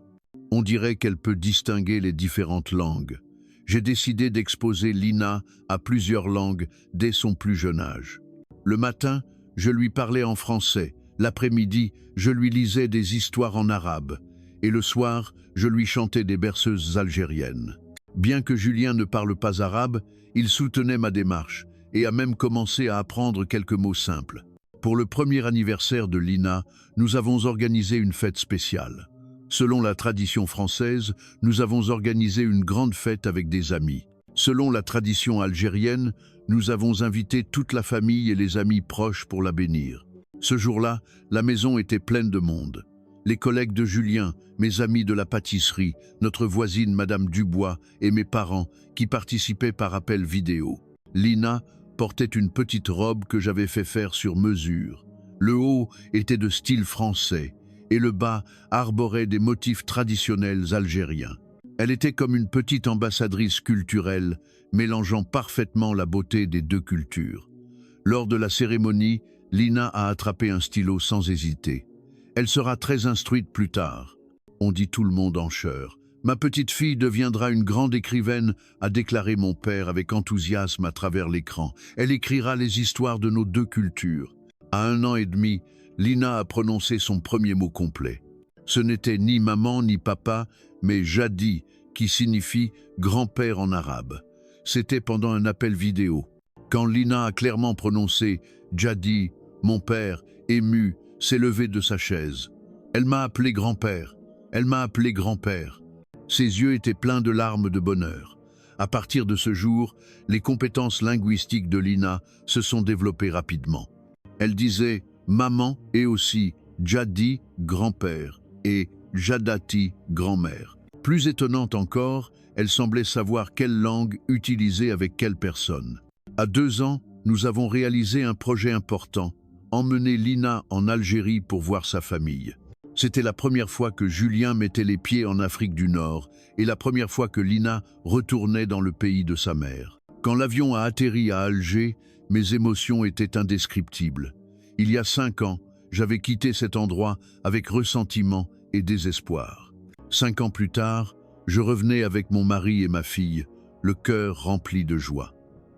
On dirait qu'elle peut distinguer les différentes langues. J'ai décidé d'exposer Lina à plusieurs langues dès son plus jeune âge. Le matin, je lui parlais en français. L'après-midi, je lui lisais des histoires en arabe. Et le soir, je lui chantais des berceuses algériennes. Bien que Julien ne parle pas arabe, il soutenait ma démarche et a même commencé à apprendre quelques mots simples. Pour le premier anniversaire de Lina, nous avons organisé une fête spéciale. Selon la tradition française, nous avons organisé une grande fête avec des amis. Selon la tradition algérienne, nous avons invité toute la famille et les amis proches pour la bénir. Ce jour-là, la maison était pleine de monde. Les collègues de Julien, mes amis de la pâtisserie, notre voisine Madame Dubois et mes parents qui participaient par appel vidéo. Lina portait une petite robe que j'avais fait faire sur mesure. Le haut était de style français et le bas arborait des motifs traditionnels algériens. Elle était comme une petite ambassadrice culturelle, mélangeant parfaitement la beauté des deux cultures. Lors de la cérémonie, Lina a attrapé un stylo sans hésiter. Elle sera très instruite plus tard. On dit tout le monde en chœur. Ma petite fille deviendra une grande écrivaine, a déclaré mon père avec enthousiasme à travers l'écran. Elle écrira les histoires de nos deux cultures. À 1 an et demi, Lina a prononcé son premier mot complet. Ce n'était ni maman ni papa, mais Jadi, qui signifie grand-père en arabe. C'était pendant un appel vidéo. Quand Lina a clairement prononcé Jadi, mon père, ému, s'est levé de sa chaise. Elle m'a appelé grand-père. Elle m'a appelé grand-père. Ses yeux étaient pleins de larmes de bonheur. À partir de ce jour, les compétences linguistiques de Lina se sont développées rapidement. Elle disait maman et aussi Jadi, grand-père, et Jadati, grand-mère. Plus étonnante encore, elle semblait savoir quelle langue utiliser avec quelle personne. À 2 ans, nous avons réalisé un projet important, emmener Lina en Algérie pour voir sa famille. C'était la première fois que Julien mettait les pieds en Afrique du Nord et la première fois que Lina retournait dans le pays de sa mère. Quand l'avion a atterri à Alger, mes émotions étaient indescriptibles. Il y a 5 ans, j'avais quitté cet endroit avec ressentiment et désespoir. 5 ans plus tard, je revenais avec mon mari et ma fille, le cœur rempli de joie.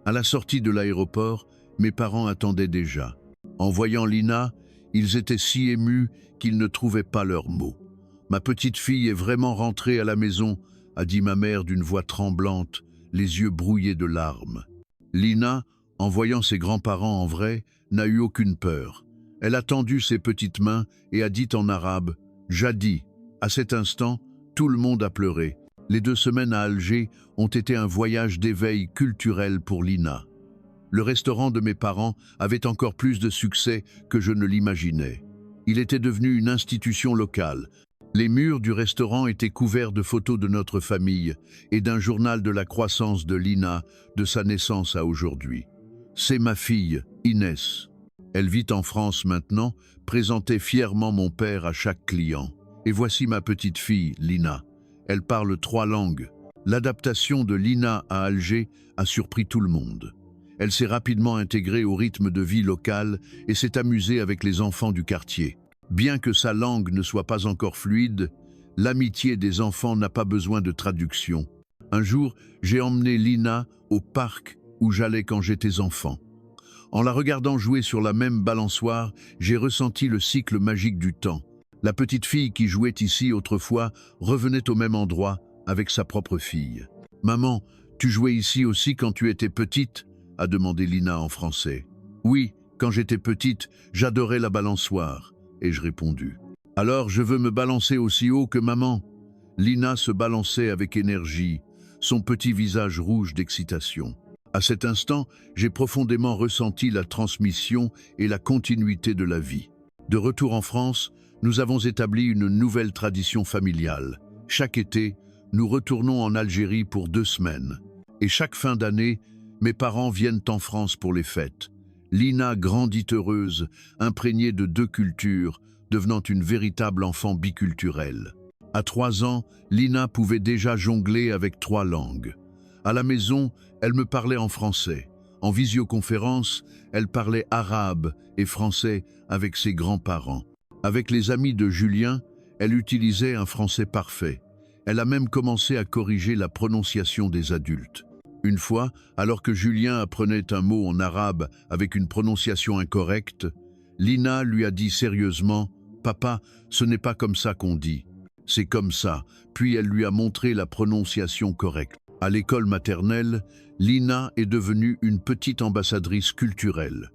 À la sortie de l'aéroport, mes parents attendaient déjà. En voyant Lina, ils étaient si émus qu'ils ne trouvaient pas leurs mots. « Ma petite fille est vraiment rentrée à la maison », a dit ma mère d'une voix tremblante, les yeux brouillés de larmes. Lina, en voyant ses grands-parents en vrai, n'a eu aucune peur. Elle a tendu ses petites mains et a dit en arabe « Jadi ». À cet instant, tout le monde a pleuré. Les 2 semaines à Alger ont été un voyage d'éveil culturel pour Lina. Le restaurant de mes parents avait encore plus de succès que je ne l'imaginais. Il était devenu une institution locale. Les murs du restaurant étaient couverts de photos de notre famille et d'un journal de la croissance de Lina, de sa naissance à aujourd'hui. C'est ma fille, Inès. Elle vit en France maintenant, présentait fièrement mon père à chaque client. Et voici ma petite fille, Lina. Elle parle 3 langues. L'adaptation de Lina à Alger a surpris tout le monde. Elle s'est rapidement intégrée au rythme de vie local et s'est amusée avec les enfants du quartier. Bien que sa langue ne soit pas encore fluide, l'amitié des enfants n'a pas besoin de traduction. Un jour, j'ai emmené Lina au parc où j'allais quand j'étais enfant. En la regardant jouer sur la même balançoire, j'ai ressenti le cycle magique du temps. La petite fille qui jouait ici autrefois revenait au même endroit avec sa propre fille. « Maman, tu jouais ici aussi quand tu étais petite ?» a demandé Lina en français. « Oui, quand j'étais petite, j'adorais la balançoire. » ai-je répondu. « Alors je veux me balancer aussi haut que maman. » Lina se balançait avec énergie, son petit visage rouge d'excitation. À cet instant, j'ai profondément ressenti la transmission et la continuité de la vie. De retour en France, nous avons établi une nouvelle tradition familiale. Chaque été, nous retournons en Algérie pour 2 semaines. Et chaque fin d'année, mes parents viennent en France pour les fêtes. Lina grandit heureuse, imprégnée de 2 cultures, devenant une véritable enfant biculturelle. À 3 ans, Lina pouvait déjà jongler avec 3 langues. À la maison, elle me parlait en français. En visioconférence, elle parlait arabe et français avec ses grands-parents. Avec les amis de Julien, elle utilisait un français parfait. Elle a même commencé à corriger la prononciation des adultes. Une fois, alors que Julien apprenait un mot en arabe avec une prononciation incorrecte, Lina lui a dit sérieusement « Papa, ce n'est pas comme ça qu'on dit. C'est comme ça », puis elle lui a montré la prononciation correcte. À l'école maternelle, Lina est devenue une petite ambassadrice culturelle.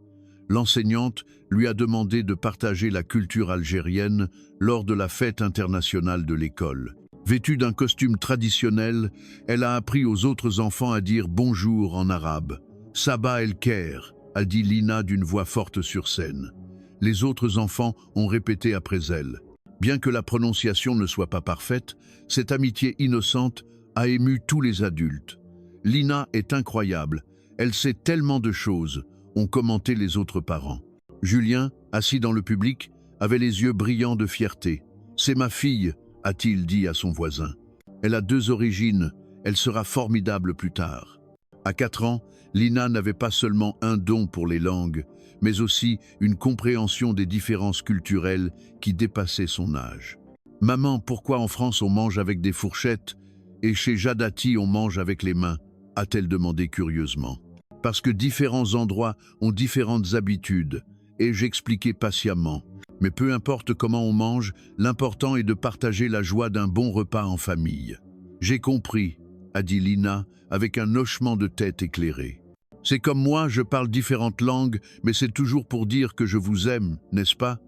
L'enseignante lui a demandé de partager la culture algérienne lors de la fête internationale de l'école. Vêtue d'un costume traditionnel, elle a appris aux autres enfants à dire bonjour en arabe. Sabah el Khair, a dit Lina d'une voix forte sur scène. Les autres enfants ont répété après elle. Bien que la prononciation ne soit pas parfaite, cette amitié innocente a ému tous les adultes. Lina est incroyable, elle sait tellement de choses, ont commenté les autres parents. Julien, assis dans le public, avait les yeux brillants de fierté. « C'est ma fille », a-t-il dit à son voisin. « Elle a 2 origines, elle sera formidable plus tard. » À 4 ans, Lina n'avait pas seulement un don pour les langues, mais aussi une compréhension des différences culturelles qui dépassaient son âge. « Maman, pourquoi en France on mange avec des fourchettes et chez Jadati on mange avec les mains ?» a-t-elle demandé curieusement. « Parce que différents endroits ont différentes habitudes, et j'expliquais patiemment. Mais peu importe comment on mange, l'important est de partager la joie d'un bon repas en famille. »« J'ai compris », a dit Lina avec un hochement de tête éclairé. « C'est comme moi, je parle différentes langues, mais c'est toujours pour dire que je vous aime, n'est-ce pas ?»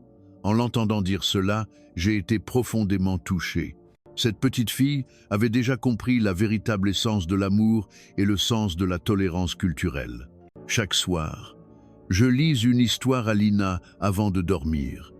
En l'entendant dire cela, j'ai été profondément touché. Cette petite fille avait déjà compris la véritable essence de l'amour et le sens de la tolérance culturelle. Chaque soir, je lis une histoire à Lina avant de dormir.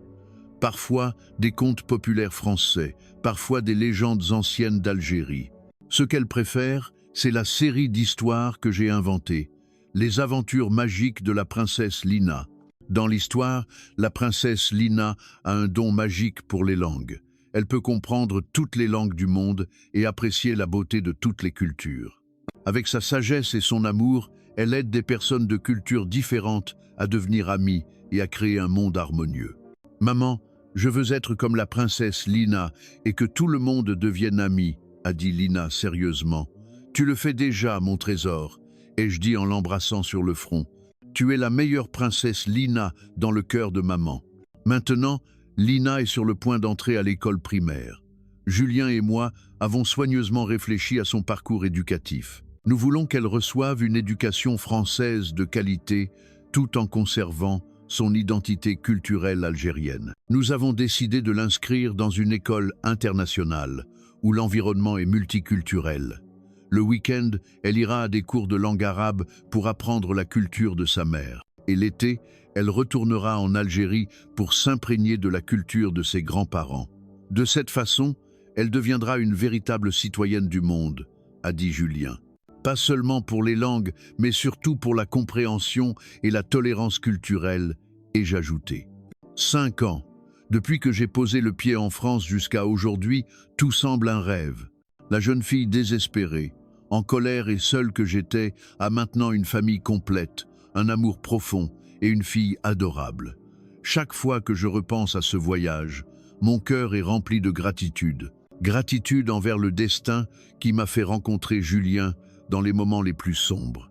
Parfois des contes populaires français, parfois des légendes anciennes d'Algérie. Ce qu'elle préfère, c'est la série d'histoires que j'ai inventée, les aventures magiques de la princesse Lina. Dans l'histoire, la princesse Lina a un don magique pour les langues. Elle peut comprendre toutes les langues du monde et apprécier la beauté de toutes les cultures. Avec sa sagesse et son amour, elle aide des personnes de cultures différentes à devenir amies et à créer un monde harmonieux. « Maman, je veux être comme la princesse Lina et que tout le monde devienne ami, » a dit Lina sérieusement. « Tu le fais déjà, mon trésor, » ai-je dit en l'embrassant sur le front. « Tu es la meilleure princesse Lina dans le cœur de maman. » Maintenant, Lina est sur le point d'entrer à l'école primaire. Julien et moi avons soigneusement réfléchi à son parcours éducatif. Nous voulons qu'elle reçoive une éducation française de qualité tout en conservant son identité culturelle algérienne. Nous avons décidé de l'inscrire dans une école internationale où l'environnement est multiculturel. Le week-end, elle ira à des cours de langue arabe pour apprendre la culture de sa mère. Et l'été, elle retournera en Algérie pour s'imprégner de la culture de ses grands-parents. De cette façon, elle deviendra une véritable citoyenne du monde, a dit Julien. Pas seulement pour les langues, mais surtout pour la compréhension et la tolérance culturelle, ai-je ajouté. 5 ans. Depuis que j'ai posé le pied en France jusqu'à aujourd'hui, tout semble un rêve. La jeune fille désespérée, en colère et seule que j'étais, a maintenant une famille complète, un amour profond et une fille adorable. Chaque fois que je repense à ce voyage, mon cœur est rempli de gratitude. Gratitude envers le destin qui m'a fait rencontrer Julien dans les moments les plus sombres.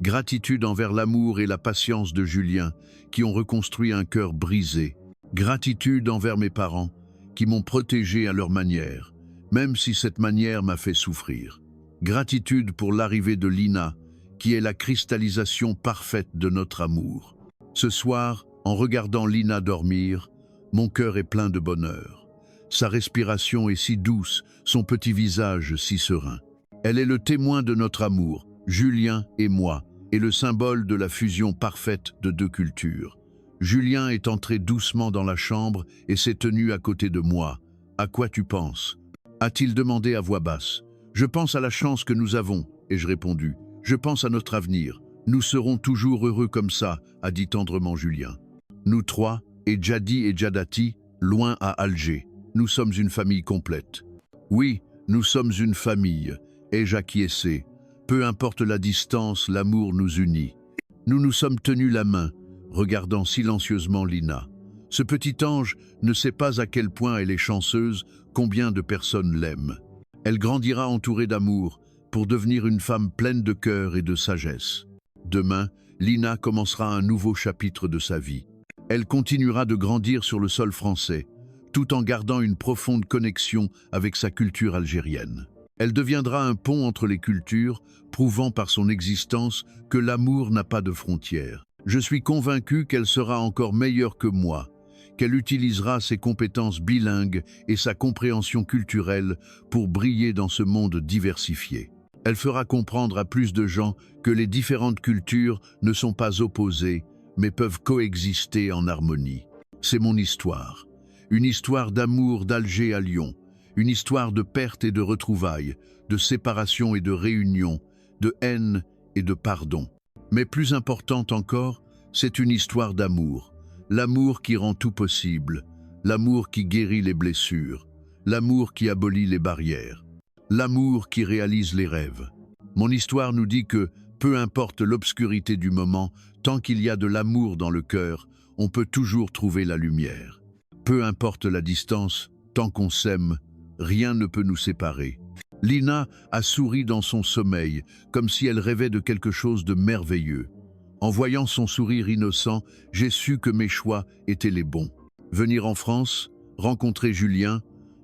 Gratitude envers l'amour et la patience de Julien qui ont reconstruit un cœur brisé. Gratitude envers mes parents qui m'ont protégé à leur manière, même si cette manière m'a fait souffrir. Gratitude pour l'arrivée de Lina, qui est la cristallisation parfaite de notre amour. Ce soir, en regardant Lina dormir, mon cœur est plein de bonheur. Sa respiration est si douce, son petit visage si serein. Elle est le témoin de notre amour, Julien et moi, et le symbole de la fusion parfaite de deux cultures. Julien est entré doucement dans la chambre et s'est tenu à côté de moi. « À quoi tu penses ?» a-t-il demandé à voix basse. « Je pense à la chance que nous avons, » ai-je répondu. « Je pense à notre avenir. Nous serons toujours heureux comme ça, » a dit tendrement Julien. Nous trois, et Jadi et Jadati, loin à Alger. Nous sommes une famille complète. Oui, nous sommes une famille, ai-je acquiescé. Peu importe la distance, l'amour nous unit. Nous nous sommes tenus la main, regardant silencieusement Lina. Ce petit ange ne sait pas à quel point elle est chanceuse, combien de personnes l'aiment. Elle grandira entourée d'amour pour devenir une femme pleine de cœur et de sagesse. Demain, Lina commencera un nouveau chapitre de sa vie. Elle continuera de grandir sur le sol français, tout en gardant une profonde connexion avec sa culture algérienne. Elle deviendra un pont entre les cultures, prouvant par son existence que l'amour n'a pas de frontières. Je suis convaincu qu'elle sera encore meilleure que moi, qu'elle utilisera ses compétences bilingues et sa compréhension culturelle pour briller dans ce monde diversifié. Elle fera comprendre à plus de gens que les différentes cultures ne sont pas opposées, mais peuvent coexister en harmonie. C'est mon histoire. Une histoire d'amour d'Alger à Lyon, une histoire de perte et de retrouvailles, de séparation et de réunion, de haine et de pardon. Mais plus importante encore, c'est une histoire d'amour. L'amour qui rend tout possible, l'amour qui guérit les blessures, l'amour qui abolit les barrières, l'amour qui réalise les rêves. Mon histoire nous dit que, peu importe l'obscurité du moment, tant qu'il y a de l'amour dans le cœur, on peut toujours trouver la lumière. Peu importe la distance, tant qu'on s'aime, rien ne peut nous séparer. Lina a souri dans son sommeil, comme si elle rêvait de quelque chose de merveilleux. En voyant son sourire innocent, j'ai su que mes choix étaient les bons. Venir en France, rencontrer Julien,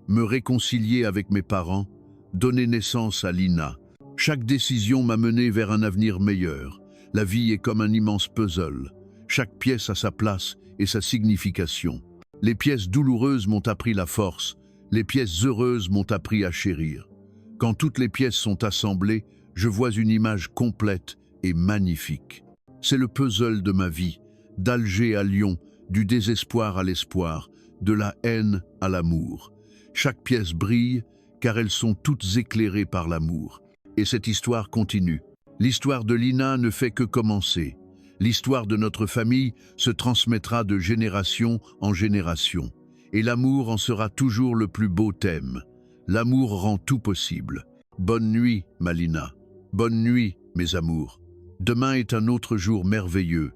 me réconcilier avec mes parents, donner naissance à Lina. Chaque décision m'a mené vers un avenir meilleur. La vie est comme un immense puzzle. Chaque pièce a sa place et sa signification. Les pièces douloureuses m'ont appris la force. Les pièces heureuses m'ont appris à chérir. Quand toutes les pièces sont assemblées, je vois une image complète et magnifique. C'est le puzzle de ma vie, d'Alger à Lyon, du désespoir à l'espoir, de la haine à l'amour. Chaque pièce brille, car elles sont toutes éclairées par l'amour. Et cette histoire continue. L'histoire de Lina ne fait que commencer. L'histoire de notre famille se transmettra de génération en génération. Et l'amour en sera toujours le plus beau thème. L'amour rend tout possible. Bonne nuit, ma Lina. Bonne nuit, mes amours. Demain est un autre jour merveilleux.